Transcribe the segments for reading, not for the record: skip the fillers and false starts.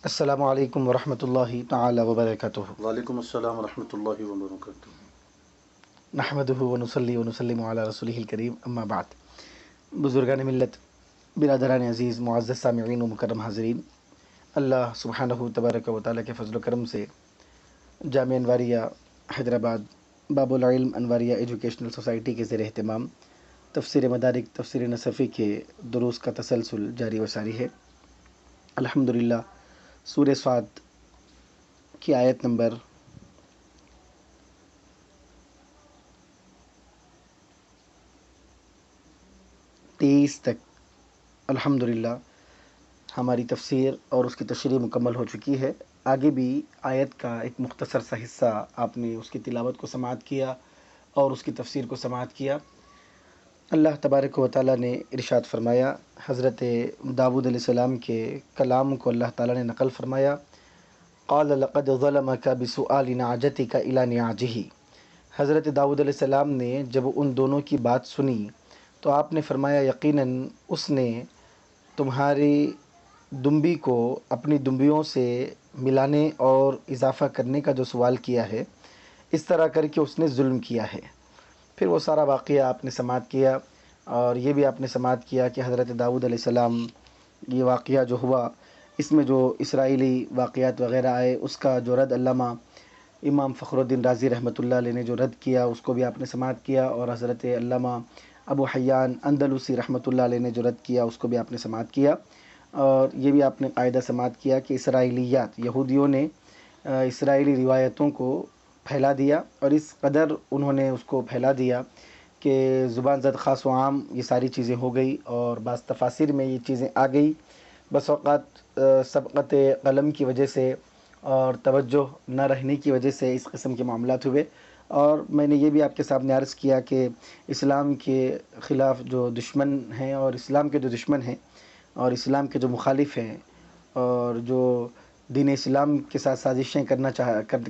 السلام علیکم ورحمۃ اللہ تعالی وبرکاتہ۔ وعلیکم السلام ورحمۃ اللہ وبرکاتہ۔ نحمدہ ونصلی ونسلم علی رسولہ الکریم، اما بعد۔ بزرگان ملت، برادران عزیز، معزز سامعین و مکرم حاضرین، اللہ سبحانہ تبارک و تعالیٰ کے فضل و کرم سے جامعہ انواریہ حیدرآباد باب العلم انواریہ ایجوکیشنل سوسائٹی کے زیر اہتمام تفسیر مدارک تفسیر نصفی کے دروس کا تسلسل جاری و ساری ہے۔ الحمدللہ سورہ صاد کی آیت نمبر 23 تک الحمدللہ ہماری تفسیر اور اس کی تشریح مکمل ہو چکی ہے۔ آگے بھی آیت کا ایک مختصر سا حصہ آپ نے اس کی تلاوت کو سماعت کیا اور اس کی تفسیر کو سماعت کیا۔ اللہ تبارک و تعالیٰ نے ارشاد فرمایا، حضرت داؤد علیہ السلام کے کلام کو اللہ تعالیٰ نے نقل فرمایا، قال لقد ظلمك بسؤال نعجتك الى نعاجه۔ حضرت داؤد علیہ السلام نے جب ان دونوں کی بات سنی تو آپ نے فرمایا، یقیناً اس نے تمہاری دمبی کو اپنی دمبیوں سے ملانے اور اضافہ کرنے کا جو سوال کیا ہے، اس طرح کر کے اس نے ظلم کیا ہے۔ پھر وہ سارا واقعہ آپ نے سماعت کیا، اور یہ بھی آپ نے سماعت کیا کہ حضرت داؤد علیہ السلام یہ واقعہ جو ہوا، اس میں جو اسرائیلی واقعات وغیرہ آئے، اس کا جو رد علامہ امام فخر الدین رازی رحمۃ اللہ علیہ نے جو رد کیا، اس کو بھی آپ نے سماعت کیا، اور حضرت علامہ ابو حیان اندلسی رحمۃ اللہ علیہ نے جو رد کیا، اس کو بھی آپ نے سماعت کیا۔ اور یہ بھی آپ نے قاعدہ سماعت کیا کہ اسرائیلیات، یہودیوں نے اسرائیلی روایتوں کو پھیلا دیا، اور اس قدر انہوں نے اس کو پھیلا دیا کہ زبان زد خاص و عام یہ ساری چیزیں ہو گئی، اور بعض تفاسیر میں یہ چیزیں آ گئی۔ بس اوقات سبقت قلم کی وجہ سے اور توجہ نہ رہنے کی وجہ سے اس قسم کے معاملات ہوئے۔ اور میں نے یہ بھی آپ کے سامنے عرض کیا کہ اسلام کے خلاف جو دشمن ہیں، اور اسلام کے جو دشمن ہیں اور اسلام کے جو مخالف ہیں، اور جو دین اسلام کے ساتھ سازشیں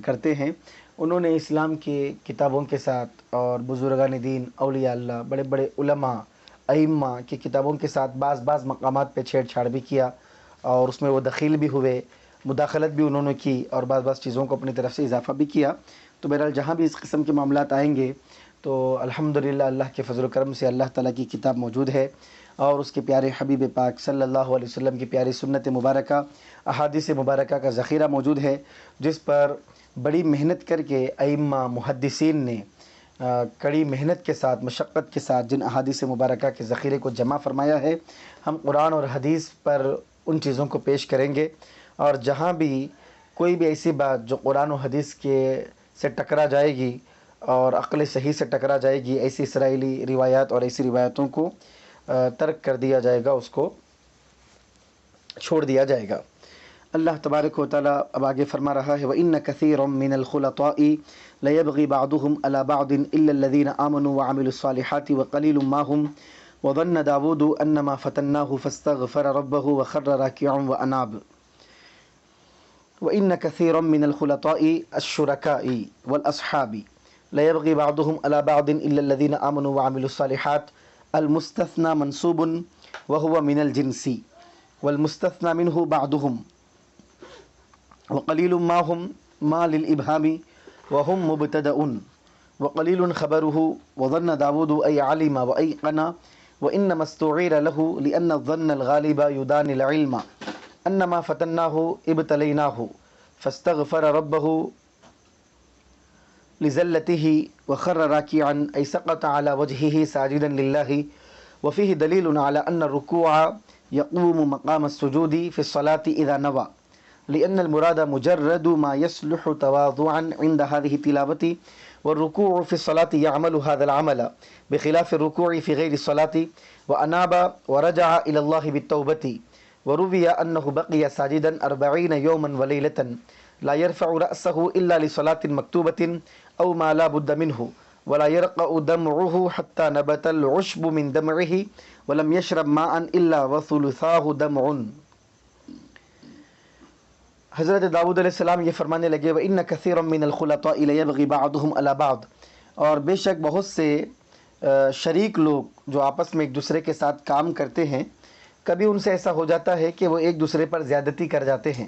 کرتے ہیں، انہوں نے اسلام کی کتابوں کے ساتھ اور بزرگان دین، اولیاء اللہ، بڑے بڑے علماء، ائمہ کی کتابوں کے ساتھ بعض مقامات پہ چھیڑ چھاڑ بھی کیا، اور اس میں وہ دخیل بھی ہوئے، مداخلت بھی انہوں نے کی، اور بعض چیزوں کو اپنی طرف سے اضافہ بھی کیا۔ تو بہرحال جہاں بھی اس قسم کے معاملات آئیں گے تو الحمدللہ اللہ کے فضل و کرم سے اللہ تعالیٰ کی کتاب موجود ہے، اور اس کے پیارے حبیب پاک صلی اللہ علیہ وسلم کی پیاری سنت مبارکہ، احادیث مبارکہ کا ذخیرہ موجود ہے، جس پر بڑی محنت کر کے ائمہ محدثین نے کڑی محنت کے ساتھ، مشقت کے ساتھ جن احادیث مبارکہ کے ذخیرے کو جمع فرمایا ہے۔ ہم قرآن اور حدیث پر ان چیزوں کو پیش کریں گے، اور جہاں بھی کوئی بھی ایسی بات جو قرآن و حدیث کے سے ٹکرا جائے گی اور عقل صحیح سے ٹکرا جائے گی، ایسی اسرائیلی روایات اور ایسی روایتوں کو ترک کر دیا جائے گا، اس کو چھوڑ دیا جائے گا۔ اللہ تبارک و تعالیٰ اب آگے فرما رہا ہے، وَإِنَّ كَثِيرًا مِّنَ الْخُلَطَاءِ لَيَبْغِي بَعْضُهُمْ عَلَى بَعْضٍ إِلَّا الَّذِينَ آمَنُوا وَعَمِلُوا الصَّالِحَاتِ وَقَلِيلٌ مَّا هُمْ وَظَنَّ دَاوُودُ أَنَّمَا فَتَنَّاهُ فَاسْتَغْفَرَ رَبَّهُ وَخَرَّ رَاكِعًا وَأَنَابَ۔ وَإِنَّ كَثِيرًا مِّنَ الْخُلَطَاءِ الشُّرَكَاءِ وَالْأَصْحَابِ لَيَبْغِي بَعْضُهُمْ عَلَى بَعْضٍ إِلَّا الَّذِينَ آمَنُوا وَعَمِلُوا الصَّالِحَاتِ المستثنى منصوب وهو من الجنس، والمستثنى منه بعضهم، وقليل ما هم ما للإبهام وهم مبتدأ، وقليل خبره، وظن داود أي علم وأيقن، وإنما استعير له لأن الظن الغالب يدان العلم، أنما فتناه ابتليناه فاستغفر ربه لزلته وخر راكعا أي سقط على وجهه ساجدا لله، وفيه دليل على أن الركوع يقوم مقام السجود في الصلاة إذا نوى، لأن المراد مجرد ما يصلح تواضعا عند هذه التلاوة، والركوع في الصلاة يعمل هذا العمل بخلاف الركوع في غير الصلاة، وأناب ورجع إلى الله بالتوبة، وروي أنه بقي ساجدا 40 يوما وليلة لا يرفع رأسه إلا لصلاة مكتوبة أو ما لا بد منه، ولا يرقع دمعه حتى نبت العشب من دمعه، ولم يشرب ماء إلا وثلثاه دمع۔ حضرت داؤد علیہ السلام یہ فرمانے لگے، وَإِنَّ كَثِيرًا مِّنَ الْخُلَطَاءِ لَيَبْغِي بَعْضُهُمْ عَلَى بَعْضٍ، اور بے شک بہت سے شریک لوگ جو آپس میں ایک دوسرے کے ساتھ کام کرتے ہیں، کبھی ان سے ایسا ہو جاتا ہے کہ وہ ایک دوسرے پر زیادتی کر جاتے ہیں،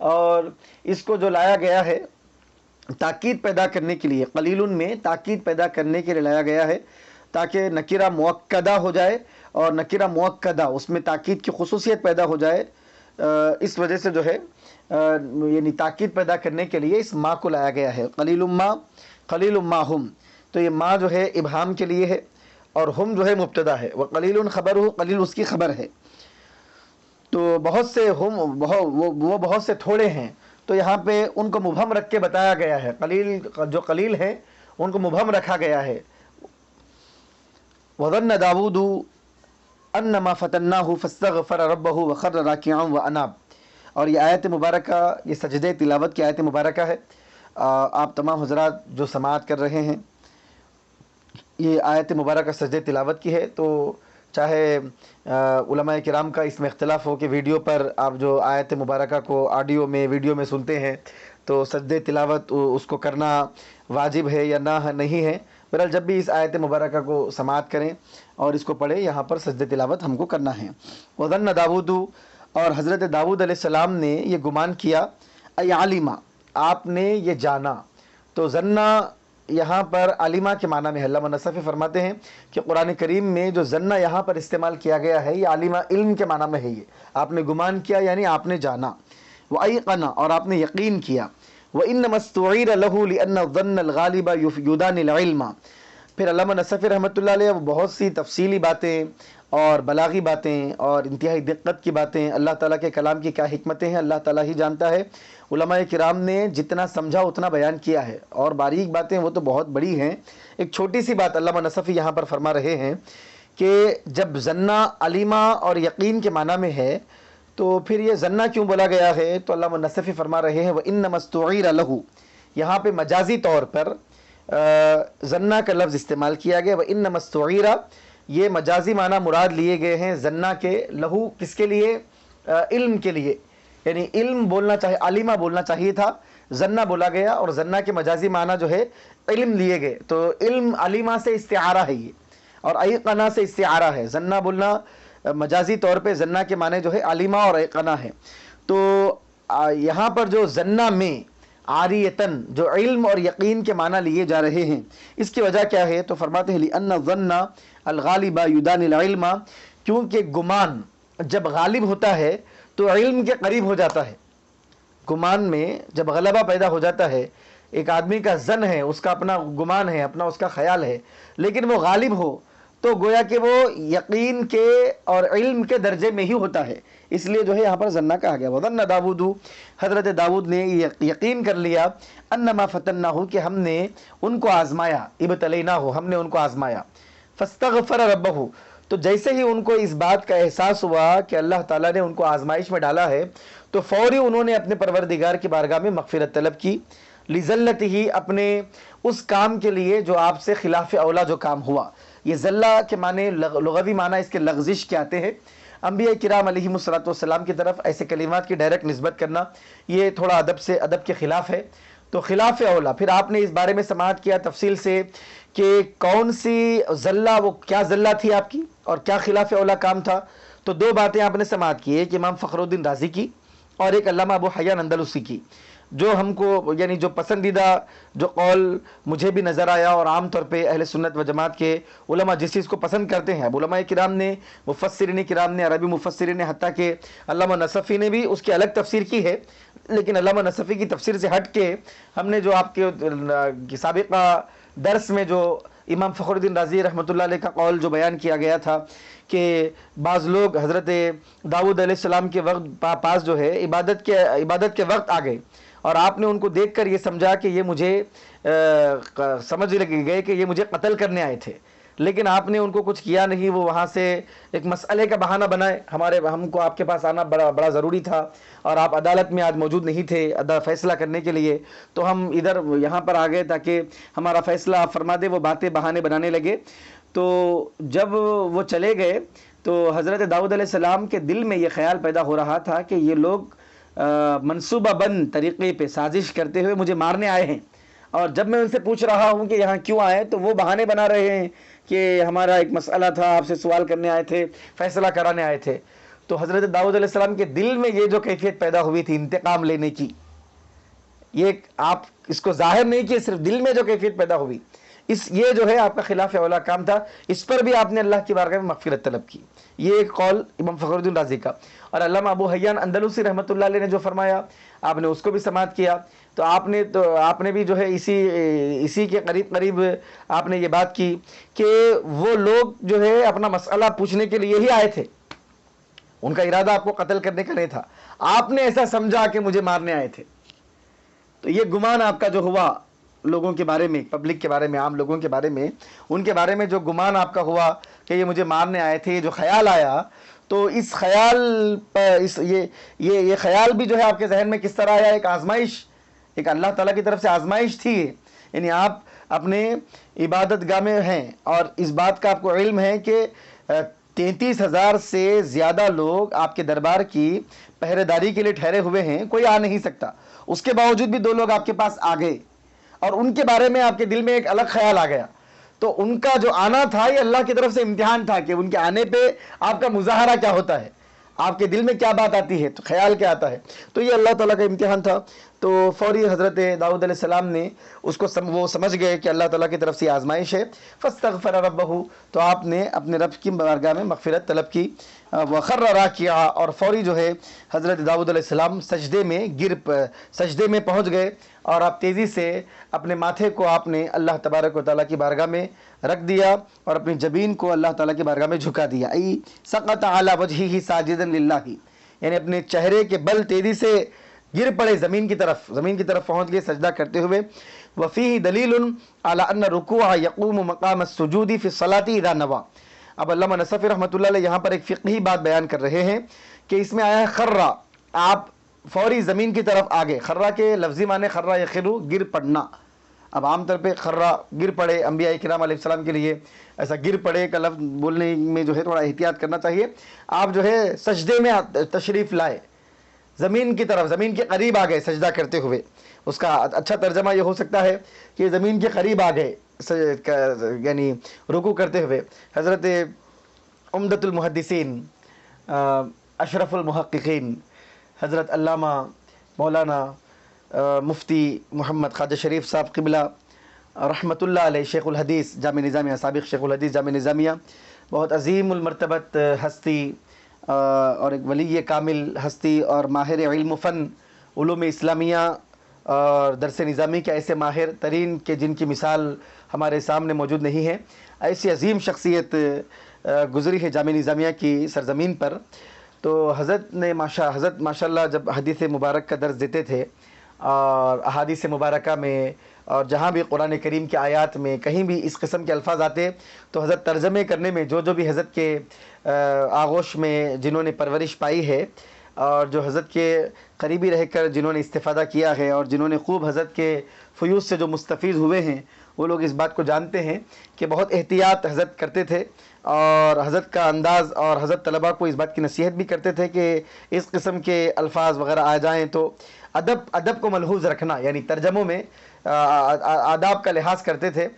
اور اس کو جو لایا گیا ہے تاکید پیدا کرنے کے لیے، قلیل میں تاکید پیدا کرنے کے لیے لایا گیا ہے، تاکہ نکرہ مؤکدہ ہو جائے، اور نکرہ مؤکدہ اس میں تاکید کی خصوصیت پیدا ہو جائے، اس وجہ سے جو ہے یعنی تاکید پیدا کرنے کے لیے اس ما کو لایا گیا ہے۔ قلیل ما ہم، تو یہ ما جو ہے ابہام کے لیے ہے، اور ہم جو ہے مبتدا ہے، وقلیل خبر ہو، قلیل اس کی خبر ہے۔ تو بہت سے ہم وہ بہت سے تھوڑے ہیں، تو یہاں پہ ان کو مبہم رکھ کے بتایا گیا ہے، قلیل جو قلیل ہیں ان کو مبہم رکھا گیا ہے۔ وَظَنَّ داود انما فتناہ فاستغفر ربہ وخر راکعا واناب، اور یہ آیت مبارکہ، یہ سجدہ تلاوت کی آیت مبارکہ ہے۔ آپ تمام حضرات جو سماعت کر رہے ہیں، یہ آیت مبارکہ سجدہ تلاوت کی ہے، تو چاہے علماء کرام کا اس میں اختلاف ہو کہ ویڈیو پر آپ جو آیت مبارکہ کو آڈیو میں ویڈیو میں سنتے ہیں تو سجدہ تلاوت اس کو کرنا واجب ہے یا نہ نہیں ہے۔ بہرحال جب بھی اس آیت مبارکہ کو سماعت کریں اور اس کو پڑھیں، یہاں پر سجدہ تلاوت ہم کو کرنا ہے۔ وَظَنَّ داود، اور حضرت داود علیہ السلام نے یہ گمان کیا، ای عالمہ، آپ نے یہ جانا، تو ظنّا یہاں پر عالمہ کے معنی میں ہے۔ علامہ نصفی فرماتے ہیں کہ قرآن کریم میں جو ظنّا یہاں پر استعمال کیا گیا ہے، یہ عالمہ علم کے معنی میں ہے۔ یہ آپ نے گمان کیا یعنی آپ نے جانا، وَأَيْقَنَ، اور آپ نے یقین کیا، وَإِنَّمَا اسْتُعِيرَ لَهُ لِأَنَّ الظَّنَّ الْغَالِبَ يُفْيُدَانِ الْعِلْمَ۔ پھر علامہ نصفی رحمۃ اللہ علیہ وہ بہت سی تفصیلی باتیں اور بلاغی باتیں اور انتہائی دقت کی باتیں، اللہ تعالیٰ کے کلام کی کیا حکمتیں ہیں اللہ تعالیٰ ہی جانتا ہے۔ علماء کرام نے جتنا سمجھا اتنا بیان کیا ہے، اور باریک باتیں وہ تو بہت بڑی ہیں۔ ایک چھوٹی سی بات علامہ نصفی یہاں پر فرما رہے ہیں کہ جب ظنّا علیمہ اور یقین کے معنی میں ہے تو پھر یہ ظنّا کیوں بولا گیا ہے؟ تو علامہ نصفی فرما رہے ہیں وَإِنَّمَا اسْتُعِيرَ لَهُ، یہاں پہ مجازی طور پر ظنّا کا لفظ استعمال کیا گیا۔ وَإِنَّمَا اسْتُعِيرَ، یہ مجازی معنی مراد لیے گئے ہیں ظنّا کے، لہو کس کے لیے؟ علم کے لیے، یعنی علم بولنا چاہیے، عالمہ بولنا چاہیے تھا، ظنّا بولا گیا، اور ظنّا کے مجازی معنی جو ہے علم لیے گئے، تو علم عالمہ سے استعارہ ہے یہ، اور ایقنہ سے استعارہ ہے۔ ظنّا بولنا مجازی طور پہ ظنّا کے معنی جو ہے عالمہ اور ایقنہ ہے۔ تو یہاں پر جو ظنّا میں عاریتن جو علم اور یقین کے معنی لیے جا رہے ہیں، اس کی وجہ کیا ہے؟ تو فرماتے ہیں لِأَنَّ الظَّنَّ الْغَالِبَ يُدَانِ الْعِلْمَ، کیونکہ گمان جب غالب ہوتا ہے تو علم کے قریب ہو جاتا ہے۔ گمان میں جب غلبہ پیدا ہو جاتا ہے، ایک آدمی کا ظن ہے، اس کا اپنا گمان ہے، اپنا اس کا خیال ہے، لیکن وہ غالب ہو تو گویا کہ وہ یقین کے اور علم کے درجے میں ہی ہوتا ہے، اس لیے جو ہے یہاں پر ظنّا کہا گیا۔ وَظَنَّ داود، حضرت داود نے یقین کر لیا، انما فتناہ، کہ ہم نے ان کو آزمایا، ابتلیناہ، ہم نے ان کو آزمایا، فاستغفر ربہ، تو جیسے ہی ان کو اس بات کا احساس ہوا کہ اللہ تعالیٰ نے ان کو آزمائش میں ڈالا ہے، تو فوری انہوں نے اپنے پروردگار کی بارگاہ میں مغفرت طلب کی، لذلتہ، اپنے اس کام کے لیے جو آپ سے خلاف اولا جو کام ہوا۔ یہ ذلہ کے معنی لغوی معنی اس کے لغزش کے آتے ہیں۔ انبیاء کرام علیہم الصلوۃ والسلام کی طرف ایسے کلمات کی ڈائریکٹ نسبت کرنا یہ تھوڑا ادب کے خلاف ہے، تو خلاف اولا۔ پھر آپ نے اس بارے میں سماعت کیا تفصیل سے کہ کون سی ذلہ، وہ کیا ذلہ تھی آپ کی اور کیا خلاف اولا کام تھا۔ تو دو باتیں آپ نے سماعت کی، ایک امام فخر الدین رازی کی اور ایک علامہ ابو حیان اندلسی کی، جو ہم کو یعنی جو پسندیدہ جو قول مجھے بھی نظر آیا، اور عام طور پہ اہل سنت و جماعت کے علماء جس چیز کو پسند کرتے ہیں، اب علماء کرام نے، مفسرین کرام نے، عربی مفسرین نے، حتیٰ کہ علامہ نصفی نے بھی اس کی الگ تفسیر کی ہے، لیکن علامہ نصفی کی تفسیر سے ہٹ کے ہم نے جو آپ کے سابقہ درس میں جو امام فخر الدین رازی رحمۃ اللہ علیہ کا قول جو بیان کیا گیا تھا کہ بعض لوگ حضرت داؤد علیہ السلام کے وقت پاس جو ہے عبادت کے وقت آ گئے، اور آپ نے ان کو دیکھ کر یہ سمجھا کہ یہ مجھے سمجھ گئے کہ یہ مجھے قتل کرنے آئے تھے، لیکن آپ نے ان کو کچھ کیا نہیں، وہ وہاں سے ایک مسئلے کا بہانہ بنائے، ہم کو آپ کے پاس آنا بڑا ضروری تھا، اور آپ عدالت میں آج موجود نہیں تھے فیصلہ کرنے کے لیے، تو ہم یہاں پر آ گئے تاکہ ہمارا فیصلہ آپ فرما دے۔ وہ باتیں بہانے بنانے لگے، تو جب وہ چلے گئے تو حضرت داؤد علیہ السلام کے دل میں یہ خیال پیدا ہو رہا تھا کہ یہ لوگ منصوبہ بند طریقے پہ سازش کرتے ہوئے مجھے مارنے آئے ہیں، اور جب میں ان سے پوچھ رہا ہوں کہ یہاں کیوں آئے تو وہ بہانے بنا رہے ہیں کہ ہمارا ایک مسئلہ تھا، آپ سے سوال کرنے آئے تھے، فیصلہ کرانے آئے تھے۔ تو حضرت داؤد علیہ السلام کے دل میں یہ جو کیفیت پیدا ہوئی تھی انتقام لینے کی، یہ آپ اس کو ظاہر نہیں کیے، صرف دل میں جو کیفیت پیدا ہوئی، یہ جو ہے آپ کا خلاف اولا کام تھا، اس پر بھی آپ نے اللہ کی بارگاہ میں مغفرت طلب کی. یہ ایک قول امام فخر الدین رازی کا. اور علامہ ابو حیان اندلسی رحمۃ اللہ علیہ نے جو فرمایا آپ نے اس کو بھی سماعت کیا. تو آپ نے بھی جو ہے اسی کے قریب آپ نے یہ بات کی کہ وہ لوگ جو ہے اپنا مسئلہ پوچھنے کے لیے ہی آئے تھے، ان کا ارادہ آپ کو قتل کرنے کا نہیں تھا، آپ نے ایسا سمجھا کہ مجھے مارنے آئے تھے. تو یہ گمان آپ کا جو ہوا لوگوں کے بارے میں، پبلک کے بارے میں، عام لوگوں کے بارے میں، ان کے بارے میں جو گمان آپ کا ہوا کہ یہ مجھے مارنے آئے تھے، یہ جو خیال آیا، تو اس خیال پر یہ خیال بھی جو ہے آپ کے ذہن میں کس طرح آیا؟ ایک آزمائش، ایک اللہ تعالیٰ کی طرف سے آزمائش تھی. یعنی آپ اپنے عبادت گاہ میں ہیں اور اس بات کا آپ کو علم ہے کہ 33,000 سے زیادہ لوگ آپ کے دربار کی پہرے داری کے لیے ٹھہرے ہوئے ہیں، کوئی آ نہیں سکتا. اس کے باوجود بھی 2 لوگ آپ کے پاس آ گئے اور ان کے بارے میں آپ کے دل میں ایک الگ خیال آ گیا. تو ان کا جو آنا تھا یہ اللہ کی طرف سے امتحان تھا کہ ان کے آنے پہ آپ کا مظاہرہ کیا ہوتا ہے، آپ کے دل میں کیا بات آتی ہے، تو خیال کیا آتا ہے. تو یہ اللہ تعالیٰ کا امتحان تھا. تو فوری حضرت داؤد علیہ السلام نے اس کو وہ سمجھ گئے کہ اللہ تعالیٰ کی طرف سے آزمائش ہے. فاستغفر ربہ، تو آپ نے اپنے رب کی بارگاہ میں مغفرت طلب کی. وخر راکعا، اور فوری جو ہے حضرت داؤد علیہ السلام سجدے میں پہنچ گئے اور آپ تیزی سے اپنے ماتھے کو آپ نے اللہ تبارک و تعالیٰ کی بارگاہ میں رکھ دیا اور اپنی جبین کو اللہ تعالیٰ کی بارگاہ میں جھکا دیا. ای سقط علی وجہہ ساجدا للہ، یعنی اپنے چہرے کے بل تیزی سے گر پڑے زمین کی طرف پہنچ گئے سجدہ کرتے ہوئے. وفیہ دلیل علی ان رکوع یقوم مقام السجود فی الصلاۃ اذا نویٰ. اب علامہ نصفی رحمۃ اللہ علیہ یہاں پر ایک فقہی بات بیان کر رہے ہیں کہ اس میں آیا ہے خرہ، آپ فوری زمین کی طرف آگے. خرہ کے لفظی معنی خرہ یخرو، گر پڑنا. اب عام طور پہ خرہ گر پڑے، انبیاء کرام علیہ السلام کے لیے ایسا گر پڑے کا لفظ بولنے میں جو ہے تھوڑا احتیاط کرنا چاہیے. آپ جو ہے سجدے میں تشریف لائے، زمین کی طرف، زمین کے قریب آ گئے سجدہ کرتے ہوئے. اس کا اچھا ترجمہ یہ ہو سکتا ہے کہ زمین کے قریب آ گئے یعنی رکوع کرتے ہوئے. حضرت عمدۃ المحدثین، اشرف المحققین، حضرت علامہ مولانا مفتی محمد خواجہ شریف صاحب قبلہ رحمۃ اللہ علیہ، شیخ الحدیث جامع نظامیہ، سابق شیخ الحدیث جامع نظامیہ، بہت عظیم المرتبت ہستی اور ایک ولی کامل ہستی اور ماہر علم و فن، علوم اسلامیہ اور درس نظامی کے ایسے ماہر ترین کہ جن کی مثال ہمارے سامنے موجود نہیں ہے. ایسی عظیم شخصیت گزری ہے جامع نظامیہ کی سرزمین پر. تو حضرت ماشاء اللہ جب حدیث مبارک کا درس دیتے تھے اور احادیث مبارکہ میں اور جہاں بھی قرآن کریم کے آیات میں کہیں بھی اس قسم کے الفاظ آتے تو حضرت ترجمے کرنے میں جو بھی حضرت کے آغوش میں جنہوں نے پرورش پائی ہے اور جو حضرت کے قریبی رہ کر جنہوں نے استفادہ کیا ہے اور جنہوں نے خوب حضرت کے فیوض سے جو مستفید ہوئے ہیں، وہ لوگ اس بات کو جانتے ہیں کہ بہت احتیاط حضرت کرتے تھے اور حضرت کا انداز، اور حضرت طلباء کو اس بات کی نصیحت بھی کرتے تھے کہ اس قسم کے الفاظ وغیرہ آ جائیں تو ادب کو ملحوظ رکھنا، یعنی ترجموں میں آداب کا لحاظ کرتے تھے.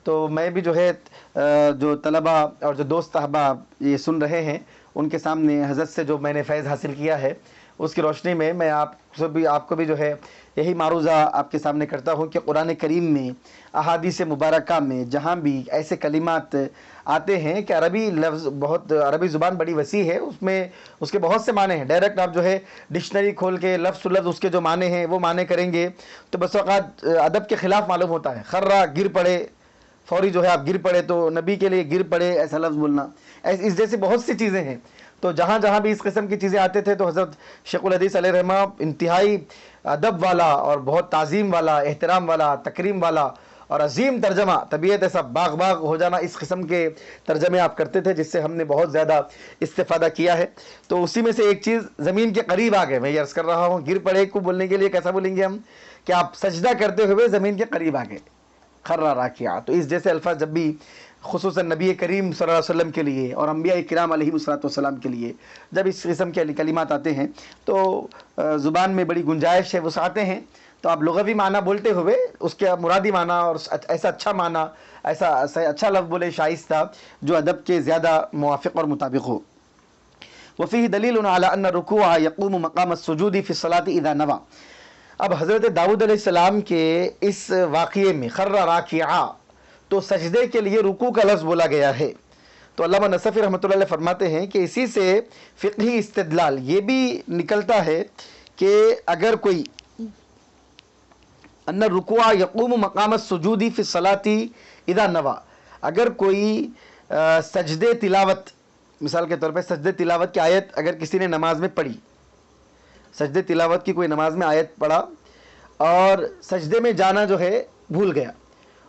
تو میں بھی جو ہے جو طلباء اور جو دوست احباب یہ سن رہے ہیں ان کے سامنے حضرت سے جو میں نے فیض حاصل کیا ہے اس کی روشنی میں میں آپ کو بھی جو ہے یہی معروضہ آپ کے سامنے کرتا ہوں کہ قرآن کریم میں احادیث مبارکہ میں جہاں بھی ایسے کلمات آتے ہیں کہ عربی زبان بڑی وسیع ہے، اس میں اس کے بہت سے معنی ہیں. ڈائریکٹ آپ جو ہے ڈکشنری کھول کے لفظ لفظ اس کے جو معنی ہیں وہ معنی کریں گے تو بس اوقات ادب کے خلاف معلوم ہوتا ہے. خرہ، گر پڑے، فوری جو ہے آپ گر پڑے تو نبی کے لیے گر پڑے ایسا لفظ بولنا، اس جیسے بہت سی چیزیں ہیں. تو جہاں بھی اس قسم کی چیزیں آتے تھے تو حضرت شیخ الحدیث علیہ رحمہ انتہائی ادب والا اور بہت تعظیم والا، احترام والا، تکریم والا اور عظیم ترجمہ، طبیعت ایسا باغ ہو جانا، اس قسم کے ترجمے آپ کرتے تھے جس سے ہم نے بہت زیادہ استفادہ کیا ہے. تو اسی میں سے ایک چیز زمین کے قریب آ گئے. میں یہ عرض کر رہا ہوں گر پڑے کو بولنے کے لیے کیسا بولیں گے ہم کہ آپ سجدہ کرتے ہوئے زمین کے قریب آ گئے، خرہ راکعا. تو اس جیسے الفاظ جب بھی خصوصاً نبی کریم صلی اللہ علیہ وسلم کے لیے اور انبیاء کرام علیہ الصلوۃ والسلام کے لیے جب اس قسم کے کلمات آتے ہیں تو زبان میں بڑی گنجائش ہے، وسعتیں ہیں. تو آپ لغوی معنی بولتے ہوئے اس کے مرادی معنی اور ایسا اچھا معنی، ایسا اچھا لفظ بولے شائستہ جو ادب کے زیادہ موافق اور مطابق ہو. وفیہ دلیل علی ان الرکوع یقوم مقام السجود فی الصلاۃ اذا نوى۔ اب حضرت داؤد علیہ السلام کے اس واقعے میں خر راکعا، تو سجدے کے لیے رکوع کا لفظ بولا گیا ہے۔ تو علامہ نصفی رحمۃ اللہ علیہ فرماتے ہیں کہ اسی سے فقہی استدلال یہ بھی نکلتا ہے کہ اگر کوئی ان الرکوع یقوم مقام السجود فی الصلاۃ اذا نوى، اگر کوئی سجدے تلاوت، مثال کے طور پہ سجدے تلاوت کی آیت اگر کسی نے نماز میں پڑھی، سجدے تلاوت کی کوئی نماز میں آیت پڑھا اور سجدے میں جانا جو ہے بھول گیا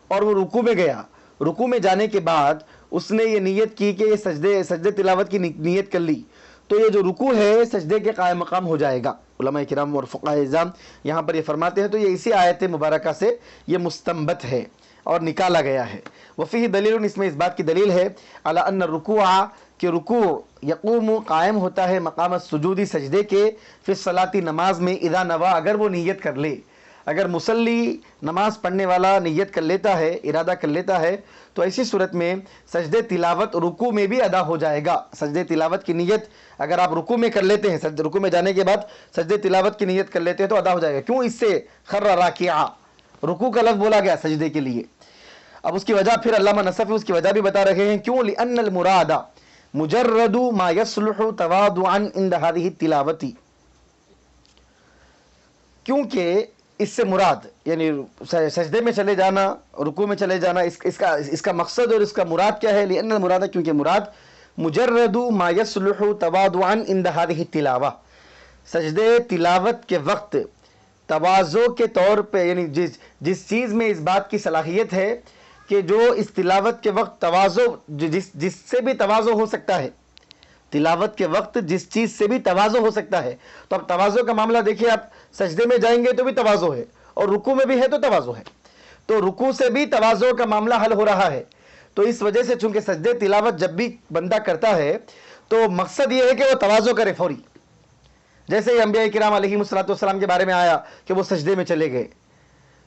اور وہ رکوع میں گیا، رکوع میں جانے کے بعد اس نے یہ نیت کی کہ یہ سجدے تلاوت کی نیت کر لی، تو یہ جو رکوع ہے سجدے کے قائم مقام ہو جائے گا۔ علماء کرام اور فقہاء اعظام یہاں پر یہ فرماتے ہیں، تو یہ اسی آیت مبارکہ سے یہ مستنبت ہے اور نکالا گیا ہے۔ وفیہ دلیل، اس میں اس بات کی دلیل ہے، علی ان الرکوع، کہ رکوع یقوم قائم ہوتا ہے مقام السجود سجدے کے، فی الصلاۃ نماز میں، اذا نوى اگر وہ نیت کر لے، اگر مصلی نماز پڑھنے والا نیت کر لیتا ہے، ارادہ کر لیتا ہے، تو ایسی صورت میں سجدے تلاوت رکوع میں بھی ادا ہو جائے گا۔ سجدے تلاوت کی نیت اگر آپ رکوع میں کر لیتے ہیں، رکوع میں جانے کے بعد سجدے تلاوت کی نیت کر لیتے ہیں تو ادا ہو جائے گا۔ کیوں؟ اس سے خر راکعا، رکوع کا لفظ بولا گیا سجدے کے لیے۔ اب اس کی وجہ پھر علامہ نصفی اس کی وجہ بھی بتا رہے ہیں، کیوں؟ لأن المراد مجرد ما يصلح تواضعا عند هذه التلاوت، کیونکہ اس سے مراد یعنی سجدے میں چلے جانا، رکوع میں چلے جانا، اس کا مقصد اور اس کا مراد کیا ہے؟ لأن المراد، کیونکہ مراد مجرد ما يصلح تواضعا عند هذه التلاوہ، سجدے تلاوت کے وقت تواضع کے طور پہ، یعنی جس چیز میں اس بات کی صلاحیت ہے کہ جو اس تلاوت کے وقت تواضع، جس سے بھی تواضع ہو سکتا ہے، تلاوت کے وقت جس چیز سے بھی تواضع ہو سکتا ہے، تو اب تواضع کا معاملہ دیکھیے، آپ سجدے میں جائیں گے تو بھی تواضع ہے اور رکوع میں بھی ہے تو تواضع ہے، تو رکوع سے بھی تواضع کا معاملہ حل ہو رہا ہے۔ تو اس وجہ سے چونکہ سجدے تلاوت جب بھی بندہ کرتا ہے تو مقصد یہ ہے کہ وہ تواضع کرے فوری، جیسے ہی انبیاء کرام علیہ السلام کے بارے میں آیا کہ وہ سجدے میں چلے گئے،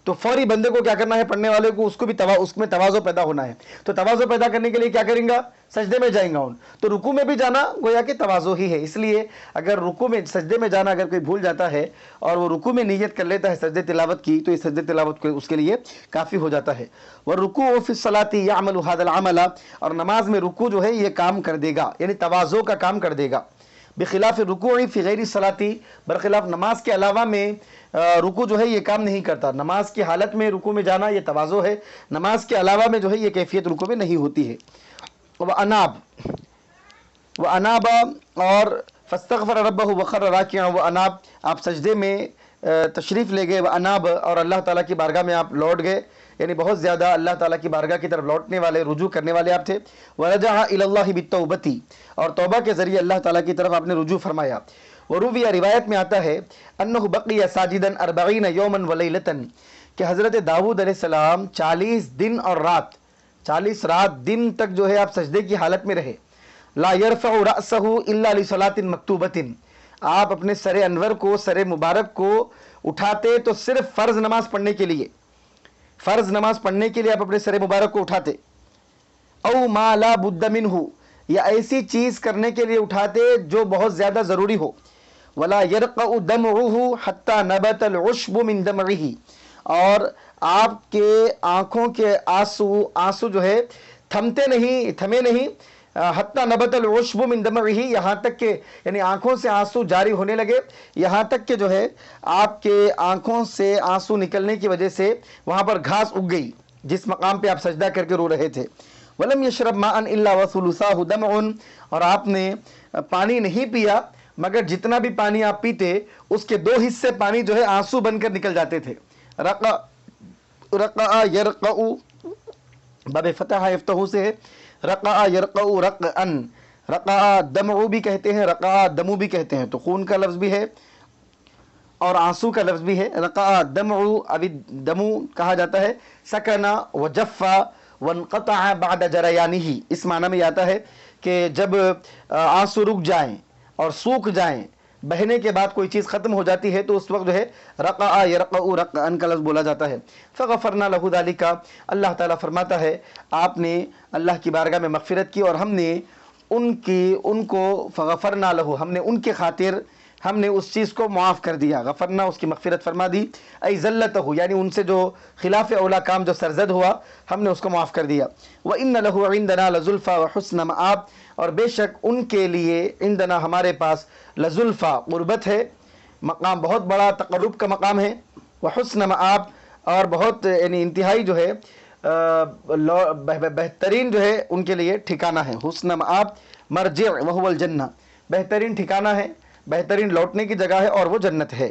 تو فوری بندے کو کیا کرنا ہے؟ پڑھنے والے کو اس کو بھی اس میں تواضع پیدا ہونا ہے، تو تواضع پیدا کرنے کے لیے کیا کریں گا؟ سجدے میں جائیں گا ان، تو رکوع میں بھی جانا گویا کہ تواضع ہی ہے۔ اس لیے اگر رکوع میں سجدے میں جانا اگر کوئی بھول جاتا ہے اور وہ رکوع میں نیت کر لیتا ہے سجدے تلاوت کی، تو یہ سجدے تلاوت کو اس کے لیے کافی ہو جاتا ہے۔ والرکوع فی الصلاۃ یعمل ھذا العمل، اور نماز میں رکوع جو ہے یہ کام کر دے گا، یعنی تواضع کا کام کر دے گا۔ بخلاف الرکوع فی غیر الصلاۃ، برخلاف نماز کے علاوہ میں رکوع جو ہے یہ کام نہیں کرتا۔ نماز کی حالت میں رکوع میں جانا یہ تواضع ہے، نماز کے علاوہ میں جو ہے یہ کیفیت رکوع میں نہیں ہوتی ہے۔ واناب اور فاستغفر ربہ وخر راکعا، واناب آپ سجدے میں تشریف لے گئے، واناب اور اللہ تعالیٰ کی بارگاہ میں آپ لوٹ گئے، یعنی بہت زیادہ اللہ تعالیٰ کی بارگاہ کی طرف لوٹنے والے، رجوع کرنے والے آپ تھے۔ ورجع الی اللہ بالتوبۃ، اور توبہ کے ذریعے اللہ تعالیٰ کی طرف آپ نے رجوع فرمایا۔ وروی، روایت میں آتا ہے، انہ بقی ساجدا 40 یوما ولیلۃ، کہ حضرت داؤد علیہ السلام 40 دن اور رات، 40 رات دن تک جو ہے آپ سجدے کی حالت میں رہے۔ لا يرفع رأسہ الا لصلاۃ مکتوبۃ، آپ اپنے سر انور کو، سر مبارک کو اٹھاتے تو صرف فرض نماز پڑھنے کے لیے، فرض نماز پڑھنے کے لیے آپ اپنے سر مبارک کو اٹھاتے۔ او ما لا بد منہ، یا ایسی چیز کرنے کے لیے اٹھاتے جو بہت زیادہ ضروری ہو۔ ولا يرقع دمعہ حتى نبت العشب من دمعہ، اور آپ کے آنکھوں کے آنسو جو ہے تھمے نہیں، حتى نبت العشب من دمعہ، یہاں تک کہ یعنی آنکھوں سے آنسو جاری ہونے لگے، یہاں تک کہ جو ہے آپ کے آنکھوں سے آنسو نکلنے کی وجہ سے وہاں پر گھاس اگ گئی جس مقام پہ آپ سجدہ کر کے رو رہے تھے۔ ولم یشرب ماء الا وثلثاہ دمع، اور آپ نے پانی نہیں پیا مگر جتنا بھی پانی آپ پیتے اس کے 2 حصے پانی جو ہے آنسو بن کر نکل جاتے تھے۔ رقع یرقع، باب فتح یفتح سے ہے، رقع یرقع رقعا، رقع دمع بھی کہتے ہیں، رقع دمو بھی کہتے ہیں، تو خون کا لفظ بھی ہے اور آنسو کا لفظ بھی ہے۔ رقع دمع، ابھی دمو کہا جاتا ہے، سکنا وجفا وانقطع بعد جریانہ، اس معنی میں آتا ہے کہ جب آنسو رک جائیں اور سوکھ جائیں، بہنے کے بعد کوئی چیز ختم ہو جاتی ہے تو اس وقت جو ہے رقع یرقع رقعا کا لفظ بولا جاتا ہے۔ فغفرنا لہ ذلک، اللہ تعالیٰ فرماتا ہے آپ نے اللہ کی بارگاہ میں مغفرت کی اور ہم نے ان کو فغفرنا لہو، ہم نے ان کے خاطر ہم نے اس چیز کو معاف کر دیا، غفرنا اس کی مغفرت فرما دی، ای ذلتہ یعنی ان سے جو خلاف اولا کام جو سرزد ہوا ہم نے اس کو معاف کر دیا۔ وَإِنَّ لَهُ عِندَنَا لَزُلْفَى وَحُسْنَ مَآب، اور بے شک ان کے لیے عندنا ہمارے پاس لزلفا قربت ہے، مقام بہت بڑا تقرب کا مقام ہے، وحسن مآب اور بہت یعنی انتہائی جو ہے بہترین جو ہے ان کے لیے ٹھکانہ ہے۔ حسن مآب مرجع وهو الجنہ، بہترین ٹھکانہ ہے، بہترین لوٹنے کی جگہ ہے اور وہ جنت ہے۔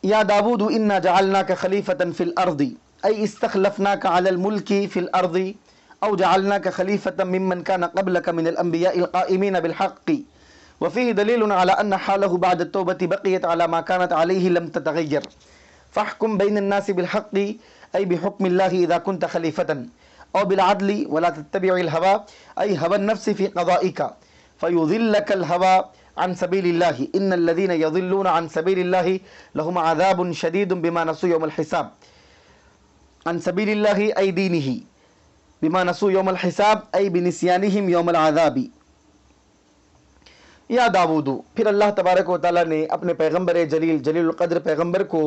یا داود انا جعلناک خلیفۃ فی الارض ای استخلفناک علی الملک فی الارض او جعلناک خلیفۃ ممن کان قبلک من الانبیاء القائمین بالحق وفیہ دلیل علی ان حالہ بعد التوبۃ بقیت علی ما کانت علیہ لم تتغیر فاحکم بین الناس بالحق ای بحکم اللہ اذا کنت خلیفۃ او بالعدل ولا تتبع الهوى ای هوى النفس فی قضائک فیضلک الهوى عن سبیل اللہ ان الذین یضلون عن سبیل اللہ لهم عذاب شدید بما نسوا یوم الحساب عن سبیل اللہ ای دینہ بما نسوا یوم الحساب ای بنسیانہم یوم العذاب۔ یا داود، پھر اللہ تبارک و تعالیٰ نے اپنے پیغمبر جلیل القدر پیغمبر کو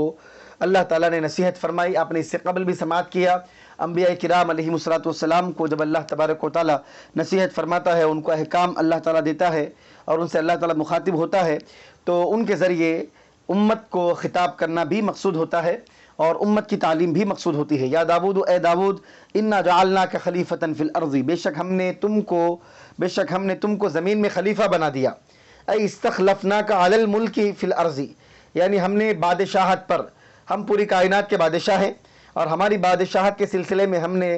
اللہ تعالیٰ نے نصیحت فرمائی، آپ نے اس سے قبل بھی سماعت کیا۔ انبیاء کرام علیہم الصلوۃ والسلام کو جب اللہ تبارک و تعالیٰ نصیحت فرماتا ہے، ان کو احکام اللہ تعالیٰ دیتا ہے اور ان سے اللہ تعالیٰ مخاطب ہوتا ہے، تو ان کے ذریعے امت کو خطاب کرنا بھی مقصود ہوتا ہے اور امت کی تعلیم بھی مقصود ہوتی ہے۔ یا داود، اے داود، انا جعلناک خلیفۃ فی الارض، بے شک ہم نے تم کو زمین میں خلیفہ بنا دیا۔ ای استخلفناک علی الملک فی الارض، یعنی ہم نے بادشاہت پر، ہم پوری کائنات کے بادشاہ ہیں اور ہماری بادشاہت کے سلسلے میں ہم نے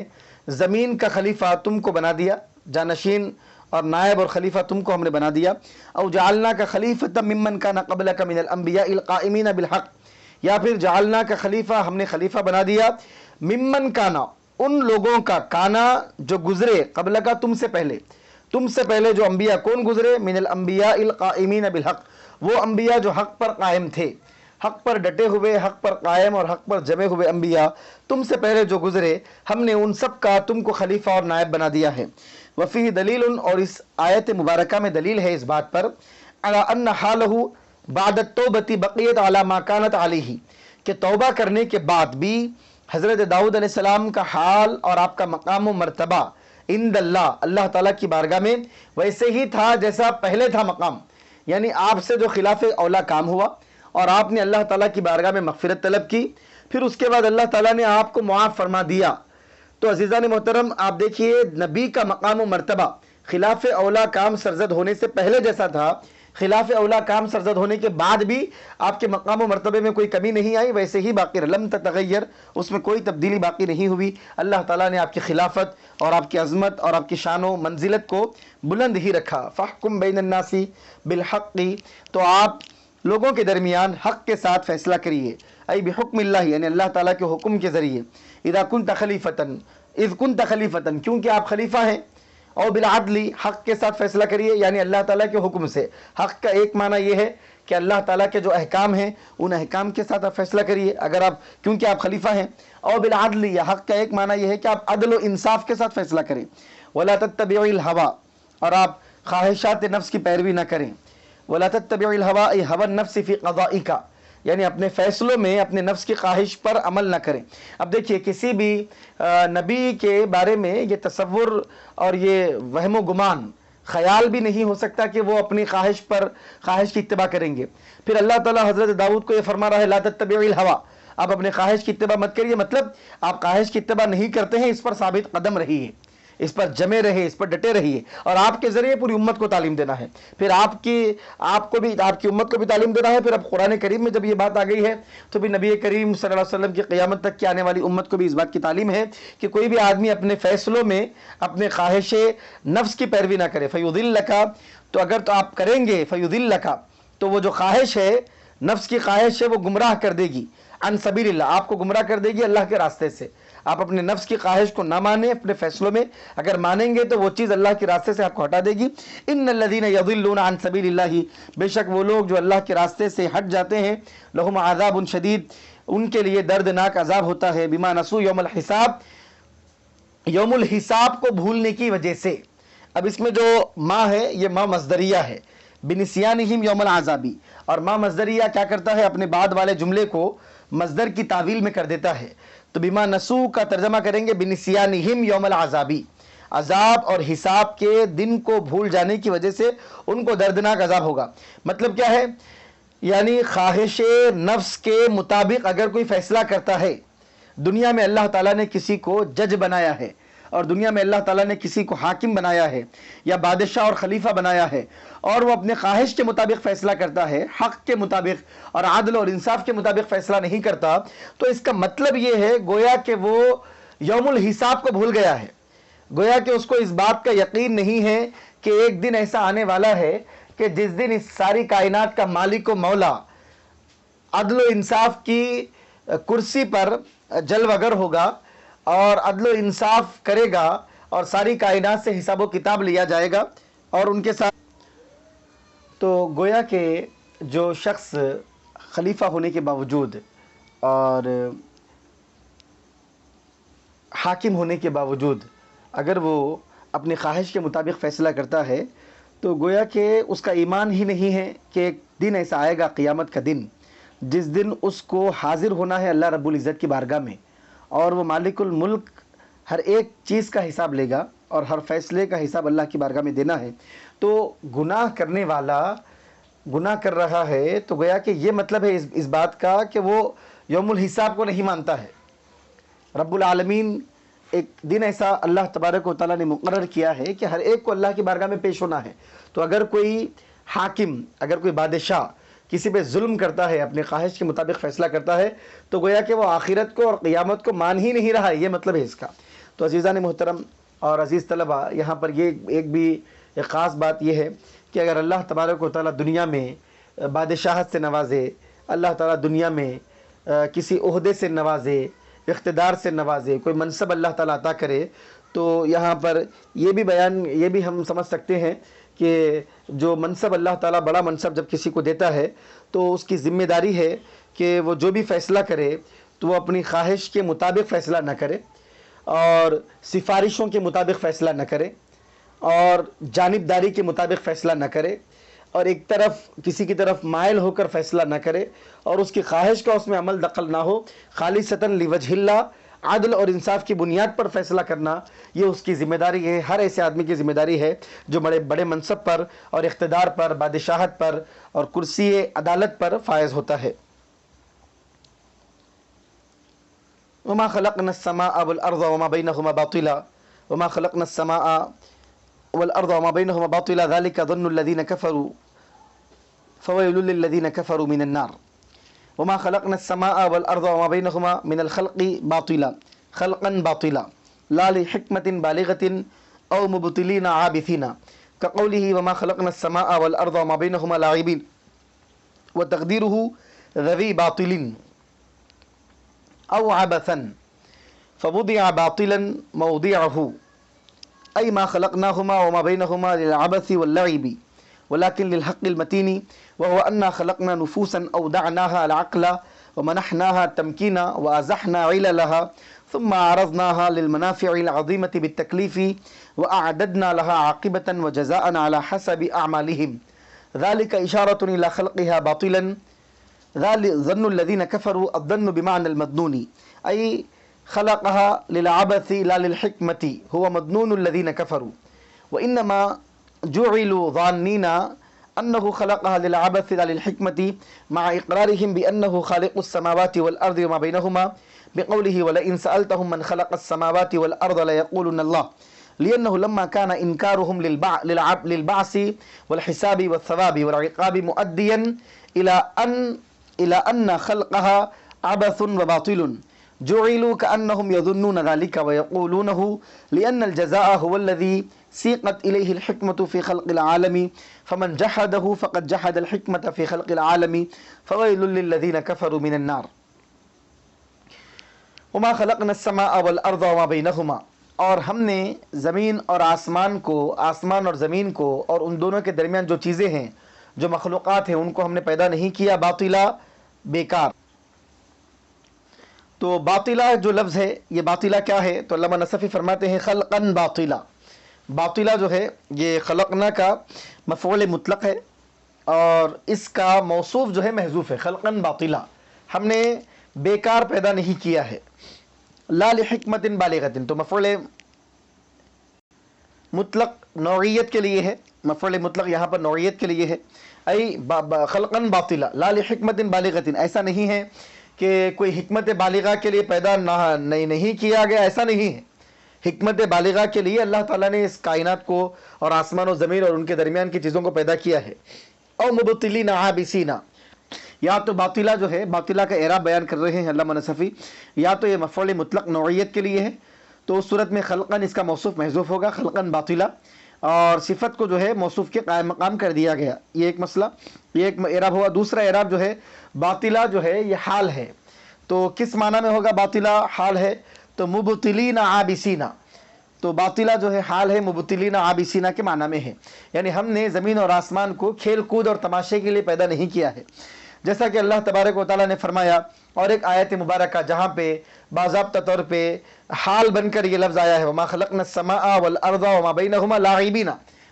زمین کا خلیفہ تم کو بنا دیا، جانشین اور نائب اور خلیفہ تم کو ہم نے بنا دیا۔ او جعلناک خلیفۃ ممن کان قبلک من الانبیاء القائمین بالحق، یا پھر جعلناک خلیفہ ہم نے خلیفہ بنا دیا ممن کانا، ان لوگوں کا، کانا جو گزرے، قبل کا تم سے پہلے جو انبیاء کون گزرے، من الانبیاء القائمین بالحق، وہ انبیاء جو حق پر قائم تھے، حق پر ڈٹے ہوئے، حق پر قائم اور حق پر جمے ہوئے انبیاء تم سے پہلے جو گزرے، ہم نے ان سب کا تم کو خلیفہ اور نائب بنا دیا ہے۔ وفیہ دلیل، اور اس آیت مبارکہ میں دلیل ہے اس بات پر، علی ان حالہ بعد التوبۃ بقیت علی ما کانت علیہ، کہ توبہ کرنے کے بعد بھی حضرت داؤد علیہ السلام کا حال اور آپ کا مقام و مرتبہ عند اللہ، اللہ تعالیٰ کی بارگاہ میں ویسے ہی تھا جیسا پہلے تھا مقام، یعنی آپ سے جو خلاف اولا کام ہوا اور آپ نے اللہ تعالیٰ کی بارگاہ میں مغفرت طلب کی، پھر اس کے بعد اللہ تعالیٰ نے آپ کو معاف فرما دیا۔ تو عزیزان محترم، آپ دیکھیے نبی کا مقام و مرتبہ خلاف اولا کام سرزد ہونے سے پہلے جیسا تھا، خلاف اولا کام سرزد ہونے کے بعد بھی آپ کے مقام و مرتبے میں کوئی کمی نہیں آئی، ویسے ہی باقی، لم تتغیر، اس میں کوئی تبدیلی باقی نہیں ہوئی۔ اللہ تعالیٰ نے آپ کی خلافت اور آپ کی عظمت اور آپ کی شان و منزلت کو بلند ہی رکھا۔ فاحکم بین الناس بالحق، تو آپ لوگوں کے درمیان حق کے ساتھ فیصلہ کریے، ای بحکم اللہ، یعنی اللہ تعالیٰ کے حکم کے ذریعے، اذا کنت خلیفۃ، کیونکہ آپ خلیفہ ہیں، اور بالعدل، حق کے ساتھ فیصلہ کریے، یعنی اللہ تعالیٰ کے حکم سے۔ حق کا ایک معنی یہ ہے کہ اللہ تعالیٰ کے جو احکام ہیں ان احکام کے ساتھ آپ فیصلہ کریے، اگر آپ، کیونکہ آپ خلیفہ ہیں۔ اور بالعدل، یا حق کا ایک معنی یہ ہے کہ آپ عدل و انصاف کے ساتھ فیصلہ کریں۔ ولا تتبعوا الهوى، اور آپ خواہشات نفس کی پیروی نہ کریں۔ ولا تتبعوا الهوى ای هوى النفس فی قضائک، یعنی اپنے فیصلوں میں اپنے نفس کی خواہش پر عمل نہ کریں۔ اب دیکھیے کسی بھی نبی کے بارے میں یہ تصور اور یہ وہم و گمان، خیال بھی نہیں ہو سکتا کہ وہ اپنی خواہش کی اتباع کریں گے۔ پھر اللہ تعالیٰ حضرت داؤد کو یہ فرما رہا ہے، لا تتبعوا الهوى، آپ اپنے خواہش کی اتباع مت کریے، مطلب آپ خواہش کی اتباع نہیں کرتے ہیں، اس پر ثابت قدم رہیے، اس پر جمے رہے، اس پر ڈٹے رہیے، اور آپ کے ذریعے پوری امت کو تعلیم دینا ہے۔ پھر آپ کی امت کو بھی تعلیم دینا ہے۔ پھر اب قرآن کریم میں جب یہ بات آ گئی ہے تو بھی نبی کریم صلی اللہ علیہ وسلم کی قیامت تک کی آنے والی امت کو بھی اس بات کی تعلیم ہے کہ کوئی بھی آدمی اپنے فیصلوں میں اپنے خواہش نفس کی پیروی نہ کرے۔ فیضلک، تو اگر تو آپ کریں گے، فیضلک، تو وہ جو خواہش ہے، نفس کی خواہش ہے، وہ گمراہ کر دے گی، عن سبیل اللہ، آپ کو گمراہ کر دے گی اللہ کے راستے سے۔ آپ اپنے نفس کی خواہش کو نہ مانیں اپنے فیصلوں میں، اگر مانیں گے تو وہ چیز اللہ کے راستے سے آپ کو ہٹا دے گی۔ ان الذین یضلون عن سبیل اللہ، بے شک وہ لوگ جو اللہ کے راستے سے ہٹ جاتے ہیں، لہم عذاب شدید، ان کے لیے دردناک عذاب ہوتا ہے، بما نسوا یوم الحساب، یوم الحساب کو بھولنے کی وجہ سے. اب اس میں جو ما ہے یہ ما مصدریہ ہے، بنسیانہم یوم العذابی، اور ما مصدریہ کیا کرتا ہے؟ اپنے بعد والے جملے کو مصدر کی تعویل میں کر دیتا ہے. تو بما نسو کا ترجمہ کریں گے بنسیانہم یوم العذابی، عذاب اور حساب کے دن کو بھول جانے کی وجہ سے ان کو دردناک عذاب ہوگا. مطلب کیا ہے؟ یعنی خواہش نفس کے مطابق اگر کوئی فیصلہ کرتا ہے، دنیا میں اللہ تعالیٰ نے کسی کو جج بنایا ہے اور دنیا میں اللہ تعالیٰ نے کسی کو حاکم بنایا ہے یا بادشاہ اور خلیفہ بنایا ہے، اور وہ اپنے خواہش کے مطابق فیصلہ کرتا ہے، حق کے مطابق اور عدل اور انصاف کے مطابق فیصلہ نہیں کرتا، تو اس کا مطلب یہ ہے گویا کہ وہ یوم الحساب کو بھول گیا ہے. گویا کہ اس کو اس بات کا یقین نہیں ہے کہ ایک دن ایسا آنے والا ہے کہ جس دن اس ساری کائنات کا مالک و مولا عدل و انصاف کی کرسی پر جلوگر ہوگا اور عدل و انصاف کرے گا اور ساری کائنات سے حساب و کتاب لیا جائے گا اور ان کے ساتھ. تو گویا کہ جو شخص خلیفہ ہونے کے باوجود اور حاکم ہونے کے باوجود اگر وہ اپنی خواہش کے مطابق فیصلہ کرتا ہے تو گویا کہ اس کا ایمان ہی نہیں ہے کہ ایک دن ایسا آئے گا، قیامت کا دن، جس دن اس کو حاضر ہونا ہے اللہ رب العزت کی بارگاہ میں، اور وہ مالک الملک ہر ایک چیز کا حساب لے گا اور ہر فیصلے کا حساب اللہ کی بارگاہ میں دینا ہے. تو گناہ کرنے والا گناہ کر رہا ہے تو گویا کہ یہ مطلب ہے اس بات کا کہ وہ یوم الحساب کو نہیں مانتا ہے. رب العالمین ایک دن ایسا اللہ تبارک و تعالیٰ نے مقرر کیا ہے کہ ہر ایک کو اللہ کی بارگاہ میں پیش ہونا ہے. تو اگر کوئی حاکم، اگر کوئی بادشاہ کسی پہ ظلم کرتا ہے، اپنے خواہش کے مطابق فیصلہ کرتا ہے، تو گویا کہ وہ آخرت کو اور قیامت کو مان ہی نہیں رہا ہے، یہ مطلب ہے اس کا. تو عزیزان محترم اور عزیز طلبہ، یہاں پر یہ ایک خاص بات یہ ہے کہ اگر اللہ تبارک و تعالیٰ دنیا میں بادشاہت سے نوازے، اللہ تعالیٰ دنیا میں کسی عہدے سے نوازے، اقتدار سے نوازے، کوئی منصب اللہ تعالیٰ عطا کرے، تو یہاں پر یہ بھی ہم سمجھ سکتے ہیں کہ جو منصب اللہ تعالیٰ، بڑا منصب جب کسی کو دیتا ہے تو اس کی ذمہ داری ہے کہ وہ جو بھی فیصلہ کرے تو وہ اپنی خواہش کے مطابق فیصلہ نہ کرے اور سفارشوں کے مطابق فیصلہ نہ کرے اور جانبداری کے مطابق فیصلہ نہ کرے اور ایک طرف کسی کی طرف مائل ہو کر فیصلہ نہ کرے اور اس کی خواہش کا اس میں عمل دخل نہ ہو. خالصتاً لوجہ اللہ، عدل اور انصاف کی بنیاد پر فیصلہ کرنا، یہ اس کی ذمہ داری ہے، ہر ایسے آدمی کی ذمہ داری ہے جو بڑے بڑے منصب پر اور اقتدار پر، بادشاہت پر اور کرسی عدالت پر فائز ہوتا ہے. وما خلقنا السماء والارض وما بينهما باطلا وما خلقنا السماء والارض وما بينهما باطلا ذلك ظن الذين كفروا فويل للذين كفروا من النار. وما خلقنا السماء والارض وما بينهما من الخلق باطلا خلقا باطلا لا لحكمة بالغة او مبطلين عابثين كقوله وما خلقنا السماء والارض وما بينهما لاعبين وتقديره ذوي باطل او عبثا فوضع باطلا موضعه أي ما خلقناهما وما بينهما للعبث واللعب ولكن للحق المتين، وهو أننا خلقنا نفوسا أودعناها العقل ومنحناها التمكين وأزحنا عللها ثم عرضناها للمنافع العظيمة بالتكليف وأعددنا لها عاقبة وجزاء على حسب أعمالهم. ذلك إشارة إلى خلقها باطلا. ذلك ظن الذين كفروا، الظن بمعنى المظنون، أي خلقها للعبث لا للحكمة، هو مظنون الذين كفروا. وإنما جعلوا ظانين أنه خلقها للعبث لا للحكمة مع إقرارهم بأنه خالق السماوات والأرض وما بينهما بقوله ولئن سألتهم من خلق السماوات والأرض ليقولن الله، لأنه لما كان إنكارهم للبعث والحساب والثواب والعقاب مؤديا إلى أن خلقها عبث وباطل، جعلوا كأنهم يظنون ذلك ويقولونه لأن الجزاء هو الذي سيقت إليه الحكمة في خلق العالم، فمن جحده فقد جحد الحكمة في خلق العالم، فويل للذين كفروا من النار. وما خلقنا السماء والأرض وما بينهما، اور ہم نے زمین اور آسمان کو، آسمان اور زمین کو اور ان دونوں کے درمیان جو چیزیں ہیں، جو مخلوقات ہیں، ان کو ہم نے پیدا نہیں کیا باطلا، بیکار. تو باطلہ جو لفظ ہے یہ باطلہ کیا ہے؟ تو علامہ نصفی فرماتے ہیں خلقاً باطلہ. باطلہ جو ہے یہ خلقنا کا مفعول مطلق ہے اور اس کا موصوف جو ہے محذوف ہے. خلقاً باطلہ ہم نے بیکار پیدا نہیں کیا ہے. لا لحکمت بالغۃ تو مفعول مطلق نوعیت کے لیے ہے. مفعول مطلق یہاں پر نوعیت کے لیے ہے. ای خلقاً باطلہ لا لحکمت بالغۃ، ایسا نہیں ہے کہ کوئی حکمت بالغہ کے لیے پیدا نہیں کیا گیا، ایسا نہیں ہے. حکمت بالغہ کے لیے اللہ تعالیٰ نے اس کائنات کو اور آسمان و زمین اور ان کے درمیان کی چیزوں کو پیدا کیا ہے. او مبطلین عابسین، یا تو باطلہ جو ہے، باطلہ کا اعراب بیان کر رہے ہیں علامہ نصفی، یا تو یہ مفعول مطلق نوعیت کے لیے ہے تو اس صورت میں خلقاً اس کا موصوف محذوف ہوگا، خلقاً باطلہ، اور صفت کو جو ہے موصوف کے قائم مقام کر دیا گیا. یہ ایک مسئلہ، یہ ایک اعراب ہوا. دوسرا اعراب جو ہے باطلہ جو ہے یہ حال ہے. تو کس معنی میں ہوگا باطلہ حال ہے؟ تو مبطلین عابسین، تو باطلہ جو ہے حال ہے مبطلین عابسین کے معنی میں ہے. یعنی ہم نے زمین اور آسمان کو کھیل کود اور تماشے کے لیے پیدا نہیں کیا ہے، جیسا کہ اللہ تبارک و تعالیٰ نے فرمایا. اور ایک آیت مبارکہ جہاں پہ باضابطہ طور پہ حال بن کر یہ لفظ آیا ہے وما خلقنا السماء والارض وما بینہما لاعبین،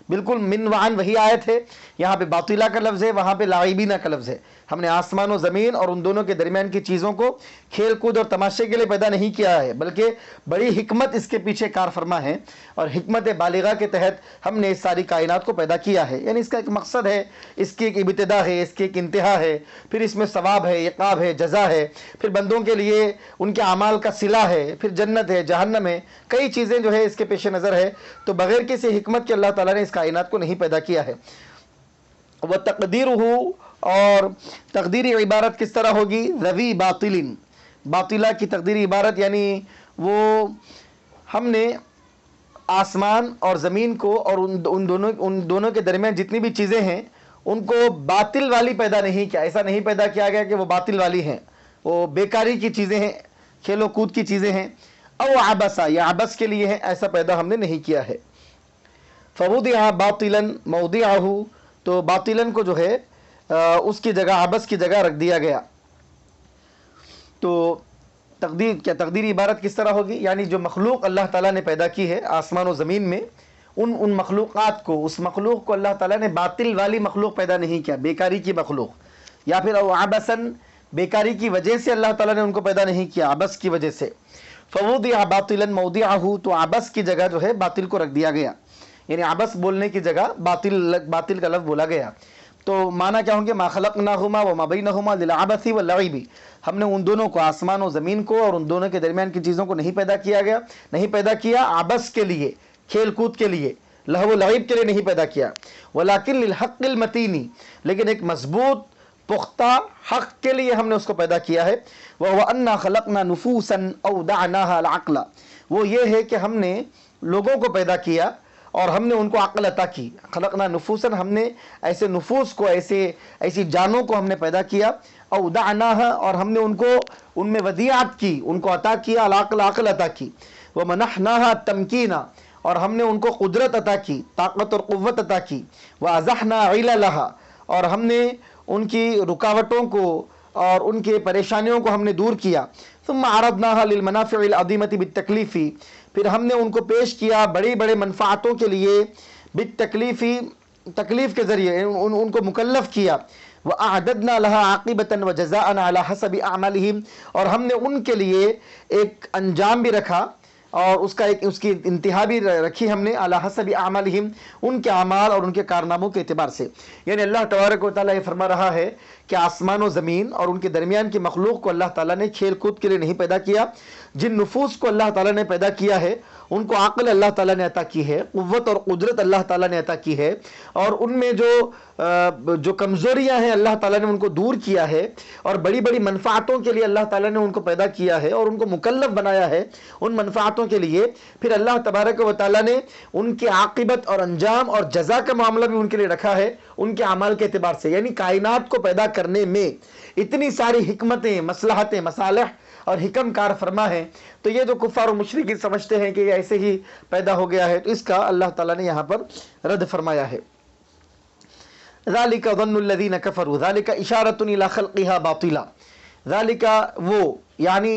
بالکل من وعن وہی آیت ہے. یہاں پہ باطلہ کا لفظ ہے، وہاں پہ لاعبین کا لفظ ہے. ہم نے آسمان و زمین اور ان دونوں کے درمیان کی چیزوں کو کھیل کود اور تماشے کے لیے پیدا نہیں کیا ہے، بلکہ بڑی حکمت اس کے پیچھے کار فرما ہے اور حکمت بالغہ کے تحت ہم نے اس ساری کائنات کو پیدا کیا ہے. یعنی اس کا ایک مقصد ہے، اس کی ایک ابتدا ہے، اس کی ایک انتہا ہے، پھر اس میں ثواب ہے، عقاب ہے، جزا ہے، پھر بندوں کے لیے ان کے اعمال کا صلہ ہے، پھر جنت ہے، جہنم ہے، کئی چیزیں جو ہے اس کے پیش نظر ہے. تو بغیر کسی حکمت کے اللہ تعالیٰ نے اس کائنات کو نہیں پیدا کیا ہے. وَتَقْدِيرُهُ، اور تقدیری عبارت کس طرح ہوگی؟ ذوی باطل، باطلہ کی تقدیری عبارت یعنی وہ ہم نے آسمان اور زمین کو اور ان دونوں کے درمیان جتنی بھی چیزیں ہیں ان کو باطل والی پیدا نہیں کیا. ایسا نہیں پیدا کیا گیا کہ وہ باطل والی ہیں، وہ بیکاری کی چیزیں ہیں، کھیل و کود کی چیزیں ہیں. او عبسا، یا عبس کے لیے ہے، ایسا پیدا ہم نے نہیں کیا ہے. فوضع باطلا موضعہ، تو باطلا کو جو ہے اس کی جگہ عبس کی جگہ رکھ دیا گیا. تو تقدیری عبارت کس طرح ہوگی؟ یعنی جو مخلوق اللہ تعالیٰ نے پیدا کی ہے آسمان و زمین میں، ان مخلوقات کو، اس مخلوق کو اللہ تعالیٰ نے باطل والی مخلوق پیدا نہیں کیا، بیکاری کی مخلوق. یا پھر او عبسن، بیکاری کی وجہ سے اللہ تعالیٰ نے ان کو پیدا نہیں کیا، عبس کی وجہ سے. فوضع باطلا موضعہ، تو عبس کی جگہ جو ہے باطل کو رکھ دیا گیا. یعنی عبس بولنے کی جگہ باطل کا لفظ بولا گیا. تو معنی کیا ہوں گے؟ ما خلقناہما وما بینہما للعبث واللعب، ہم نے ان دونوں کو، آسمان و زمین کو اور ان دونوں کے درمیان کی چیزوں کو نہیں پیدا کیا عبث کے لیے، کھیل کود کے لیے، لہو و لعب کے لیے نہیں پیدا کیا. ولکن للحق المتین، لیکن ایک مضبوط پختہ حق کے لیے ہم نے اس کو پیدا کیا ہے. وَهُوَ أَنَّا خَلَقْنَا نُفُوسًا أَوْدَعْنَاهَا الْعَقْلَ، وہ یہ ہے کہ ہم نے لوگوں کو پیدا کیا اور ہم نے ان کو عقل عطا کی. خلقنا نفوسن، ہم نے ایسے نفوس کو، ایسی جانوں کو ہم نے پیدا کیا. اودعناها، اور ہم نے ان میں ودیعت کی، ان کو عطا کیا، العقل، عقل عطا کی. ومنحناها التمکین، اور ہم نے ان کو قدرت عطا کی، طاقت اور قوت عطا کی. وازحنا عللها، اور ہم نے ان کی رکاوٹوں کو اور ان کے پریشانیوں کو ہم نے دور کیا. ثم عرضناها للمنافع العظیمۃ بالتکلیف، پھر ہم نے ان کو پیش کیا بڑی بڑے منفعتوں کے لیے، بالتکلیفی، تکلیف کے ذریعے ان کو مکلف کیا. وَأَعْدَدْنَا لَهَا عَاقِبَةً وَجَزَاءً عَلَى حَسَبِ أَعْمَالِهِمْ، اور ہم نے ان کے لیے ایک انجام بھی رکھا اور اس کی انتہا بھی رکھی ہم نے، عَلَى حَسَبِ أَعْمَالِهِمْ، ان کے اعمال اور ان کے کارناموں کے اعتبار سے. یعنی اللہ تبارک و تعالیٰ یہ فرما رہا ہے کہ آسمان و زمین اور ان کے درمیان کی مخلوق کو اللہ تعالیٰ نے کھیل کود کے لیے نہیں پیدا کیا. جن نفوس کو اللہ تعالیٰ نے پیدا کیا ہے ان کو عقل اللہ تعالیٰ نے عطا کی ہے، قوت اور قدرت اللہ تعالیٰ نے عطا کی ہے، اور ان میں جو کمزوریاں ہیں اللہ تعالیٰ نے ان کو دور کیا ہے، اور بڑی بڑی منفعتوں کے لیے اللہ تعالیٰ نے ان کو پیدا کیا ہے اور ان کو مکلف بنایا ہے ان منفعتوں کے لیے. پھر اللہ تبارک و تعالیٰ نے ان کی عاقبت اور انجام اور جزا کا معاملہ بھی ان کے لیے رکھا ہے ان کے اعمال کے اعتبار سے. یعنی کائنات کو پیدا کرنے میں اتنی ساری حکمتیں، مصلحتیں، مصالح اور حکم کار فرما ہے. تو یہ جو کفار و مشرکین سمجھتے ہیں کہ یہ ایسے ہی پیدا ہو گیا ہے، تو اس کا اللہ تعالیٰ نے یہاں پر رد فرمایا ہے. ذَلِكَ ظَنُّ الَّذِينَ كَفَرُوا، ذَلِكَ إِشَارَةٌ إِلَى خَلْقِهَا بَاطِلًا، ذَلِكَ وہ، یعنی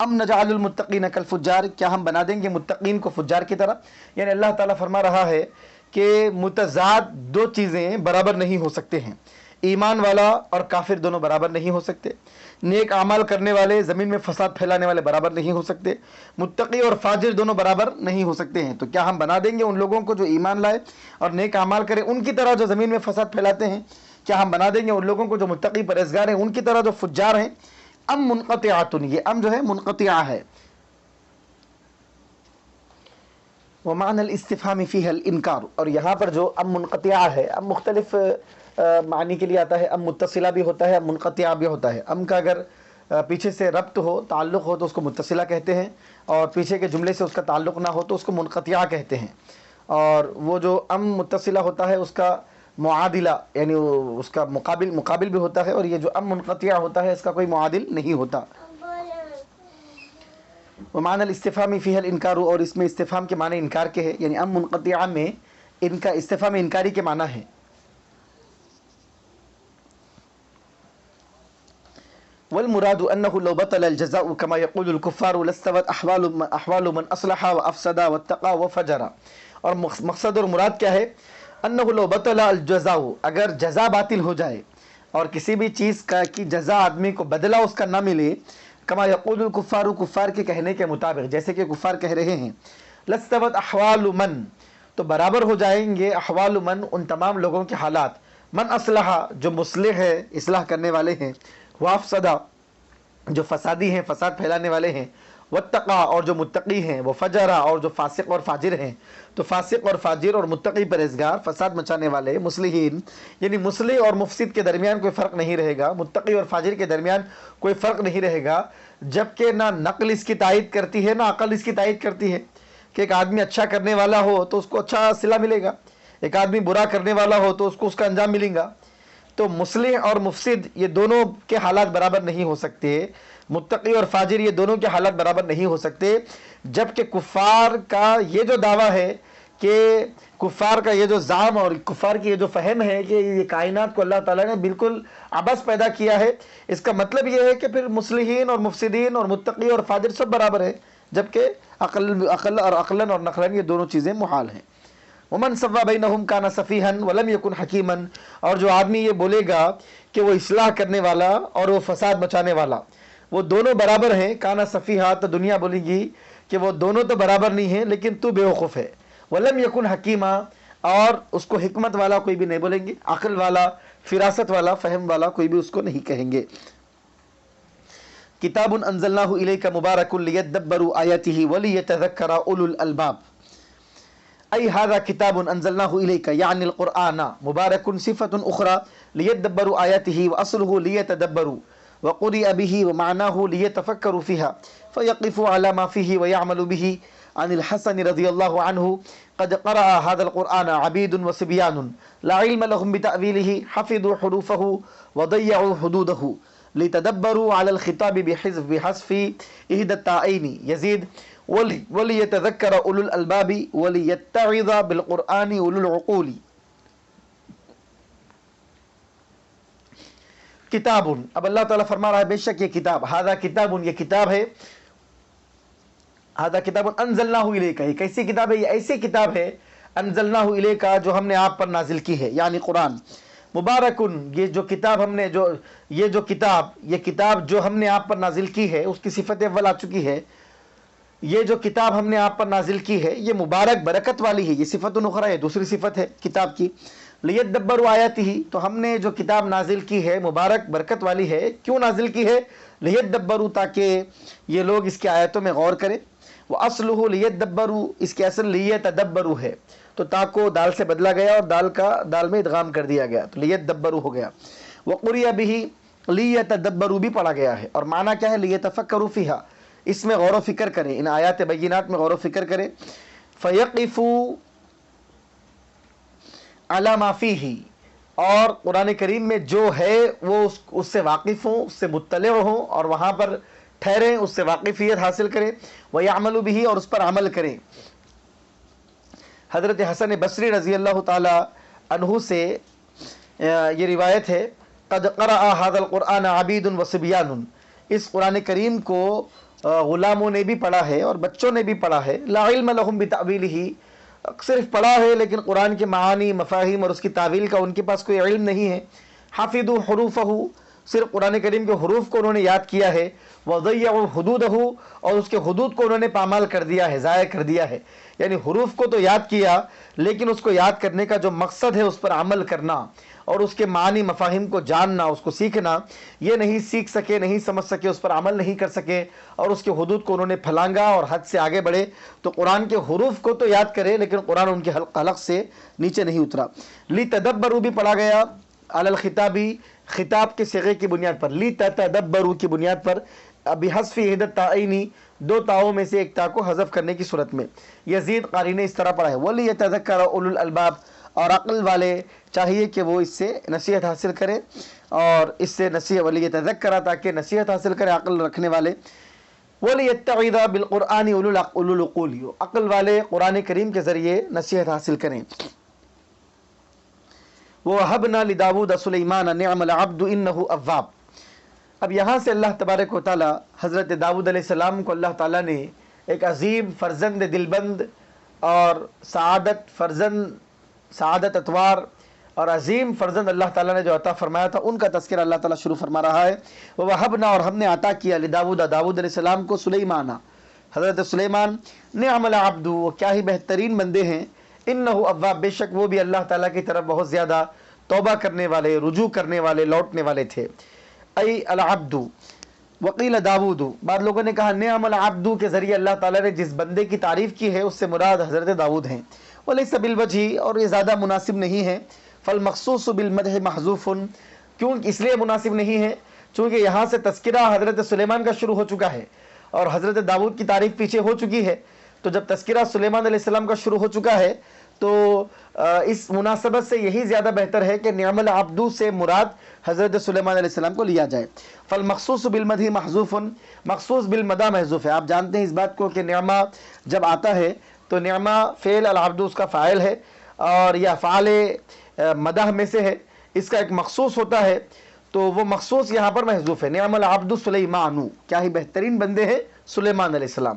ام نجعل المتقین کالفجار، کیا ہم بنا دیں گے متقین کو فجار کی طرح؟ یعنی اللہ تعالیٰ فرما رہا ہے کہ متضاد دو چیزیں برابر نہیں ہو سکتے ہیں، ایمان والا اور کافر دونوں برابر نہیں ہو سکتے، نیک اعمال کرنے والے زمین میں فساد پھیلانے والے برابر نہیں ہو سکتے، متقی اور فاجر دونوں برابر نہیں ہو سکتے ہیں۔ تو کیا ہم بنا دیں گے ان لوگوں کو جو ایمان لائے اور نیک اعمال کرے ان کی طرح جو زمین میں فساد پھیلاتے ہیں؟ کیا ہم بنا دیں گے ان لوگوں کو جو متقی پرہیزگار ہیں ان کی طرح جو فجار ہیں؟ ام منقطعات، یہ ام جو ہے منقطعہ ہے، ومعنى الاستفهام فيها الانکار، اور یہاں پر جو ام منقطعہ ہے، ام مختلف معنی کے لیے آتا ہے، ام متصلہ بھی ہوتا ہے، ام منقطعہ بھی ہوتا ہے۔ ام کا اگر پیچھے سے ربط ہو، تعلق ہو تو اس کو متصلہ کہتے ہیں، اور پیچھے کے جملے سے اس کا تعلق نہ ہو تو اس کو منقطعہ کہتے ہیں۔ اور وہ جو ام متصلہ ہوتا ہے اس کا معادلہ یعنی اس کا مقابل بھی ہوتا ہے، اور یہ جو ام منقطعہ ہوتا ہے اس کا کوئی معادل نہیں ہوتا۔ ومعنى الاستفهام فيها الانکار، اور اس میں استفہام کے معنی انکار کے ہے، یعنی ام منقطعہ میں ان کا استفہام انکاری کے معنی ہے۔ والمراد انه لو بطل الجزاء كما يقول الكفار لاستوت احوال من اصلح وافسد واتقى وفجر، اور مقصد اور مراد کیا ہے؟ انه لو بطل الجزاء، اگر جزا باطل ہو جائے اور کسی بھی چیز کا کی جزا آدمی کو بدلہ اس کا نہ ملے، کما یقول الکفار، کفار کے کہنے کے مطابق، جیسے کہ کفار کہہ رہے ہیں، لاستوت احوال من، تو برابر ہو جائیں گے احوال من، ان تمام لوگوں کے حالات، من اصلح، جو مصلح ہے، اصلاح کرنے والے ہیں، وافسدہ، جو فسادی ہیں، فساد پھیلانے والے ہیں، واتقا، اور جو متقی ہیں، وہ فجرا، اور جو فاسق اور فاجر ہیں۔ تو فاسق اور فاجر اور متقی پرہیزگار، فساد مچانے والے، مصلحین، یعنی مصلح اور مفسد کے درمیان کوئی فرق نہیں رہے گا، متقی اور فاجر کے درمیان کوئی فرق نہیں رہے گا، جبکہ نہ نقل اس کی تائید کرتی ہے نہ عقل اس کی تائید کرتی ہے کہ ایک آدمی اچھا کرنے والا ہو تو اس کو اچھا صلہ ملے گا، ایک آدمی برا کرنے والا ہو تو اس کو اس کا انجام ملے گا۔ تو مصلح اور مفسد یہ دونوں کے حالات برابر نہیں ہو سکتے، متقی اور فاجر یہ دونوں کے حالات برابر نہیں ہو سکتے، جبکہ کفار کا یہ جو دعویٰ ہے کہ کفار کا یہ جو زعم اور کفار کی یہ جو فہم ہے کہ یہ کائنات کو اللہ تعالیٰ نے بالکل عبث پیدا کیا ہے، اس کا مطلب یہ ہے کہ پھر مصلحین اور مفسدین اور متقی اور فاجر سب برابر ہیں، جبکہ عقل اور عقلاً اور نقلاً یہ دونوں چیزیں محال ہیں۔ ومن سوا بینہم کان سفیہا ولم یکن حکیما، اور جو آدمی یہ بولے گا کہ وہ اصلاح کرنے والا اور وہ فساد مچانے والا وہ دونوں برابر ہیں، کانا سفیہا، تو دنیا بولے گی کہ وہ دونوں تو برابر نہیں ہیں لیکن تو بیوقوف ہے، ولم یکن حکیما، اور اس کو حکمت والا کوئی بھی نہیں بولیں گے، عقل والا، فراست والا، فہم والا کوئی بھی اس کو نہیں کہیں گے۔ کتاب انزلناہ الیک مبارک لیدبروا آیاتہ ولیتذکر اولو الالباب، ای هذا کتاب انزلناہ الیک یعنی القرآن، مبارک صفت اخرى لیدبروا آیاتہ واصلہ لیتدبروا، وقرئ به ومعناه ليتفكروا فيها فيقفوا على ما فيه ويعملوا به۔ عن الحسن رضي الله عنه قد قرأ هذا القرآن عبيد وصبيان لا علم لهم بتأويله حفظوا حروفه وضيعوا حدوده لتدبروا على الخطاب بحذف إحدى التاءين يزيد وليتذكر أولو الألباب وليتعظ بالقرآن أولو العقول۔ کتاب، اب اللہ تعالیٰ فرما رہا ہے بے شک یہ کتاب، ہذا کتاب، یہ کتاب ہے، ہذا کتاب انزلناہ الیک، یہ کیسی کتاب ہے؟ یہ ایسی کتاب ہے انزلناہ الیک جو ہم نے آپ پر نازل کی ہے، یعنی قرآن، مبارکن، یہ جو کتاب ہم نے یہ کتاب جو ہم نے آپ پر نازل کی ہے، اس کی صفت اول آ چکی ہے، یہ جو کتاب ہم نے آپ پر نازل کی ہے یہ مبارک، برکت والی ہے، یہ صفت اخرى ہے، دوسری صفت ہے کتاب کی۔ لیدبروا آیاتہ، تو ہم نے جو کتاب نازل کی ہے مبارک برکت والی ہے، کیوں نازل کی ہے؟ لیدبروا، تاکہ یہ لوگ اس کی آیتوں میں غور کریں، واصلہ لیدبروا، اس کے اصل لیتدبروا ہے، تو تا کو دال سے بدلا گیا اور دال میں ادغام کر دیا گیا تو لیتدبروا ہو گیا۔ وقرئ به لیتدبروا بھی پڑھا گیا ہے، اور معنی کیا ہے؟ لیتفکروا فیہا، اس میں غور و فکر کریں، ان آیات بینات میں غور و فکر کریں۔ فیقفوا علی ما فیہ، اور قرآن کریم میں جو ہے وہ اس سے واقف ہوں، اس سے مطلع ہوں، اور وہاں پر ٹھہریں، اس سے واقفیت حاصل کریں، وَيَعْمَلُ بِهِ، اور اس پر عمل کریں۔ حضرت حسن بصری رضی اللہ تعالی عنہ سے یہ روایت ہے، قد قرأ هذا القرآن عبید وصبیان، اس قرآن کریم کو غلاموں نے بھی پڑھا ہے اور بچوں نے بھی پڑھا ہے. لا علم لہم بتأویلہ، صرف پڑھا ہے لیکن قرآن کے معانی، مفاہیم اور اس کی تعویل کا ان کے پاس کوئی علم نہیں ہے. حافظوا حروفہ، صرف قرآن کریم کے حروف کو انہوں نے یاد کیا ہے. وضیعوا حدودہ، اور اس کے حدود کو انہوں نے پامال کر دیا ہے، ضائع کر دیا ہے. یعنی حروف کو تو یاد کیا لیکن اس کو یاد کرنے کا جو مقصد ہے اس پر عمل کرنا اور اس کے معنی مفاہیم کو جاننا، اس کو سیکھنا، یہ نہیں سیکھ سکے، نہیں سمجھ سکے، اس پر عمل نہیں کر سکے اور اس کے حدود کو انہوں نے پھلانگا اور حد سے آگے بڑھے. تو قرآن کے حروف کو تو یاد کرے لیکن قرآن ان کے حلق سے نیچے نہیں اترا. لِتَدَبَّرُوا بھی پڑھا گیا علی الخطابی، خطاب کے صیغے کی بنیاد پر، لِتَتَدَبَّرُوا کی بنیاد پر، بحذف احدی التائین، دو تاؤں میں سے ایک تا کو حذف کرنے کی صورت میں. یزید قاری نے اس طرح پڑھا ہے وَلِيَتَذَكَّرَ أُولُو الْأَلْبَابِ، اور عقل والے چاہیے کہ وہ اس سے نصیحت حاصل کریں اور اس سے نصیحت وَلِيَتَذَكَّرَ، تاکہ نصیحت حاصل کریں عقل رکھنے والے. وَلِيَتَّعِظَ بِالْقُرْآنِ أُولُو الْعُقُولِ، عقل والے قرآن کریم کے ذریعے نصیحت حاصل کریں. وَوَهَبْنَا لِدَاوُودَ سُلَيْمَانَ نِعْمَ الْعَبْدُ إِنَّهُ أَوَّابٌ. اب یہاں سے اللہ تبارک و تعالی حضرت داؤد علیہ السلام کو اللہ تعالیٰ نے ایک عظیم فرزند دلبند اور سعادت اتوار اور عظیم فرزند اللہ تعالیٰ نے جو عطا فرمایا تھا ان کا تذکرہ اللہ تعالیٰ شروع فرما رہا ہے. وَوَهَبْنَا، اور ہم نے عطا کیا لداؤد علیہ السلام کو سلیمان، حضرت سلیمان. نعم العبد، وہ کیا ہی بہترین بندے ہیں. انہ اواب، بے شک وہ بھی اللہ تعالیٰ کی طرف بہت زیادہ توبہ کرنے والے، رجوع کرنے والے، لوٹنے والے تھے. ای العبد وقیل داود، بعض لوگوں نے کہا نعم العبد کے ذریعے اللہ تعالیٰ نے جس بندے کی تعریف کی ہے اس سے مراد حضرت داؤد ہیں. ولیس بالوجہ، اور یہ زیادہ مناسب نہیں ہے. فالمخصوص بالمدح محذوف، کیوں اس لیے مناسب نہیں ہے چونکہ یہاں سے تذکرہ حضرت سلیمان کا شروع ہو چکا ہے اور حضرت داؤد کی تعریف پیچھے ہو چکی ہے. تو جب تذکرہ سلیمان علیہ السلام کا شروع ہو چکا ہے تو اس مناسبت سے یہی زیادہ بہتر ہے کہ نعم العبد سے مراد حضرت سلیمان علیہ السلام کو لیا جائے. فالمخصوص بالمدح محذوف، مخصوص بالمدح محذوف ہے. آپ جانتے ہیں اس بات کو کہ نعمہ جب آتا ہے تو نعمہ فعل، العبد اس کا فاعل ہے اور یہ افعال مدح میں سے ہے. اس کا ایک مخصوص ہوتا ہے تو وہ مخصوص یہاں پر محذوف ہے. نعم العبد سلیمان، کیا ہی بہترین بندے ہیں سلیمان علیہ السلام.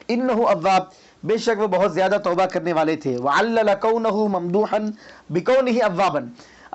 انہ اواب، بے شک وہ بہت زیادہ توبہ کرنے والے تھے. وعلل کونہ ممدوحا بکونہ اوابا،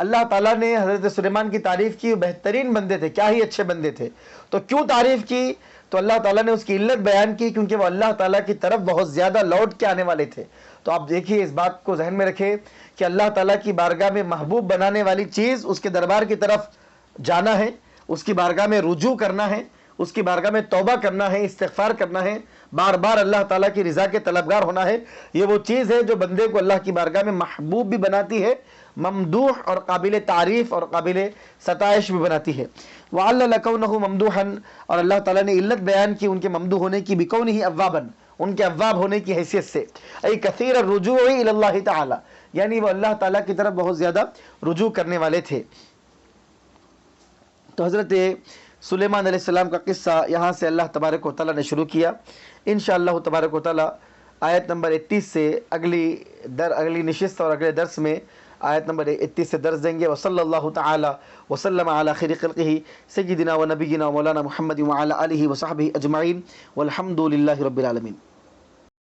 اللہ تعالیٰ نے حضرت سلیمان کی تعریف کی، بہترین بندے تھے، کیا ہی اچھے بندے تھے. تو کیوں تعریف کی؟ تو اللہ تعالیٰ نے اس کی علت بیان کی کیونکہ وہ اللہ تعالیٰ کی طرف بہت زیادہ لوٹ کے آنے والے تھے. تو آپ دیکھیے، اس بات کو ذہن میں رکھیں کہ اللہ تعالیٰ کی بارگاہ میں محبوب بنانے والی چیز اس کے دربار کی طرف جانا ہے، اس کی بارگاہ میں رجوع کرنا ہے، اس کی بارگاہ میں توبہ کرنا ہے، استغفار کرنا ہے، بار بار اللہ تعالیٰ کی رضا کے طلبگار ہونا ہے. یہ وہ چیز ہے جو بندے کو اللہ کی بارگاہ میں محبوب بھی بناتی ہے، ممدوح اور قابل تعریف اور قابل ستائش بھی بناتی ہے. وعلل کونہ ممدوحا، اور اللہ تعالیٰ نے علت بیان کی ان کے ممدوح ہونے کی، بکونہ اوابا، ان کے اواب ہونے کی حیثیت سے. ای کثیر الرجوع الی اللہ تعالی، یعنی وہ اللہ تعالیٰ کی طرف بہت زیادہ رجوع کرنے والے تھے. تو حضرت سلیمان علیہ السلام کا قصہ یہاں سے اللہ تبارک و تعالیٰ نے شروع کیا. انشاءاللہ تبارک و تعالیٰ آیت نمبر 31 سے اگلی نشست اور اگلے درس میں آیت نمبر 31 سے درس دیں گے. وصلی اللہ تعالی وسلم علی خیر خلقہ سیدنا و نبینا و مولانا محمد وعلی آلہ وصحبہ اجمعین والحمد للہ رب العالمین.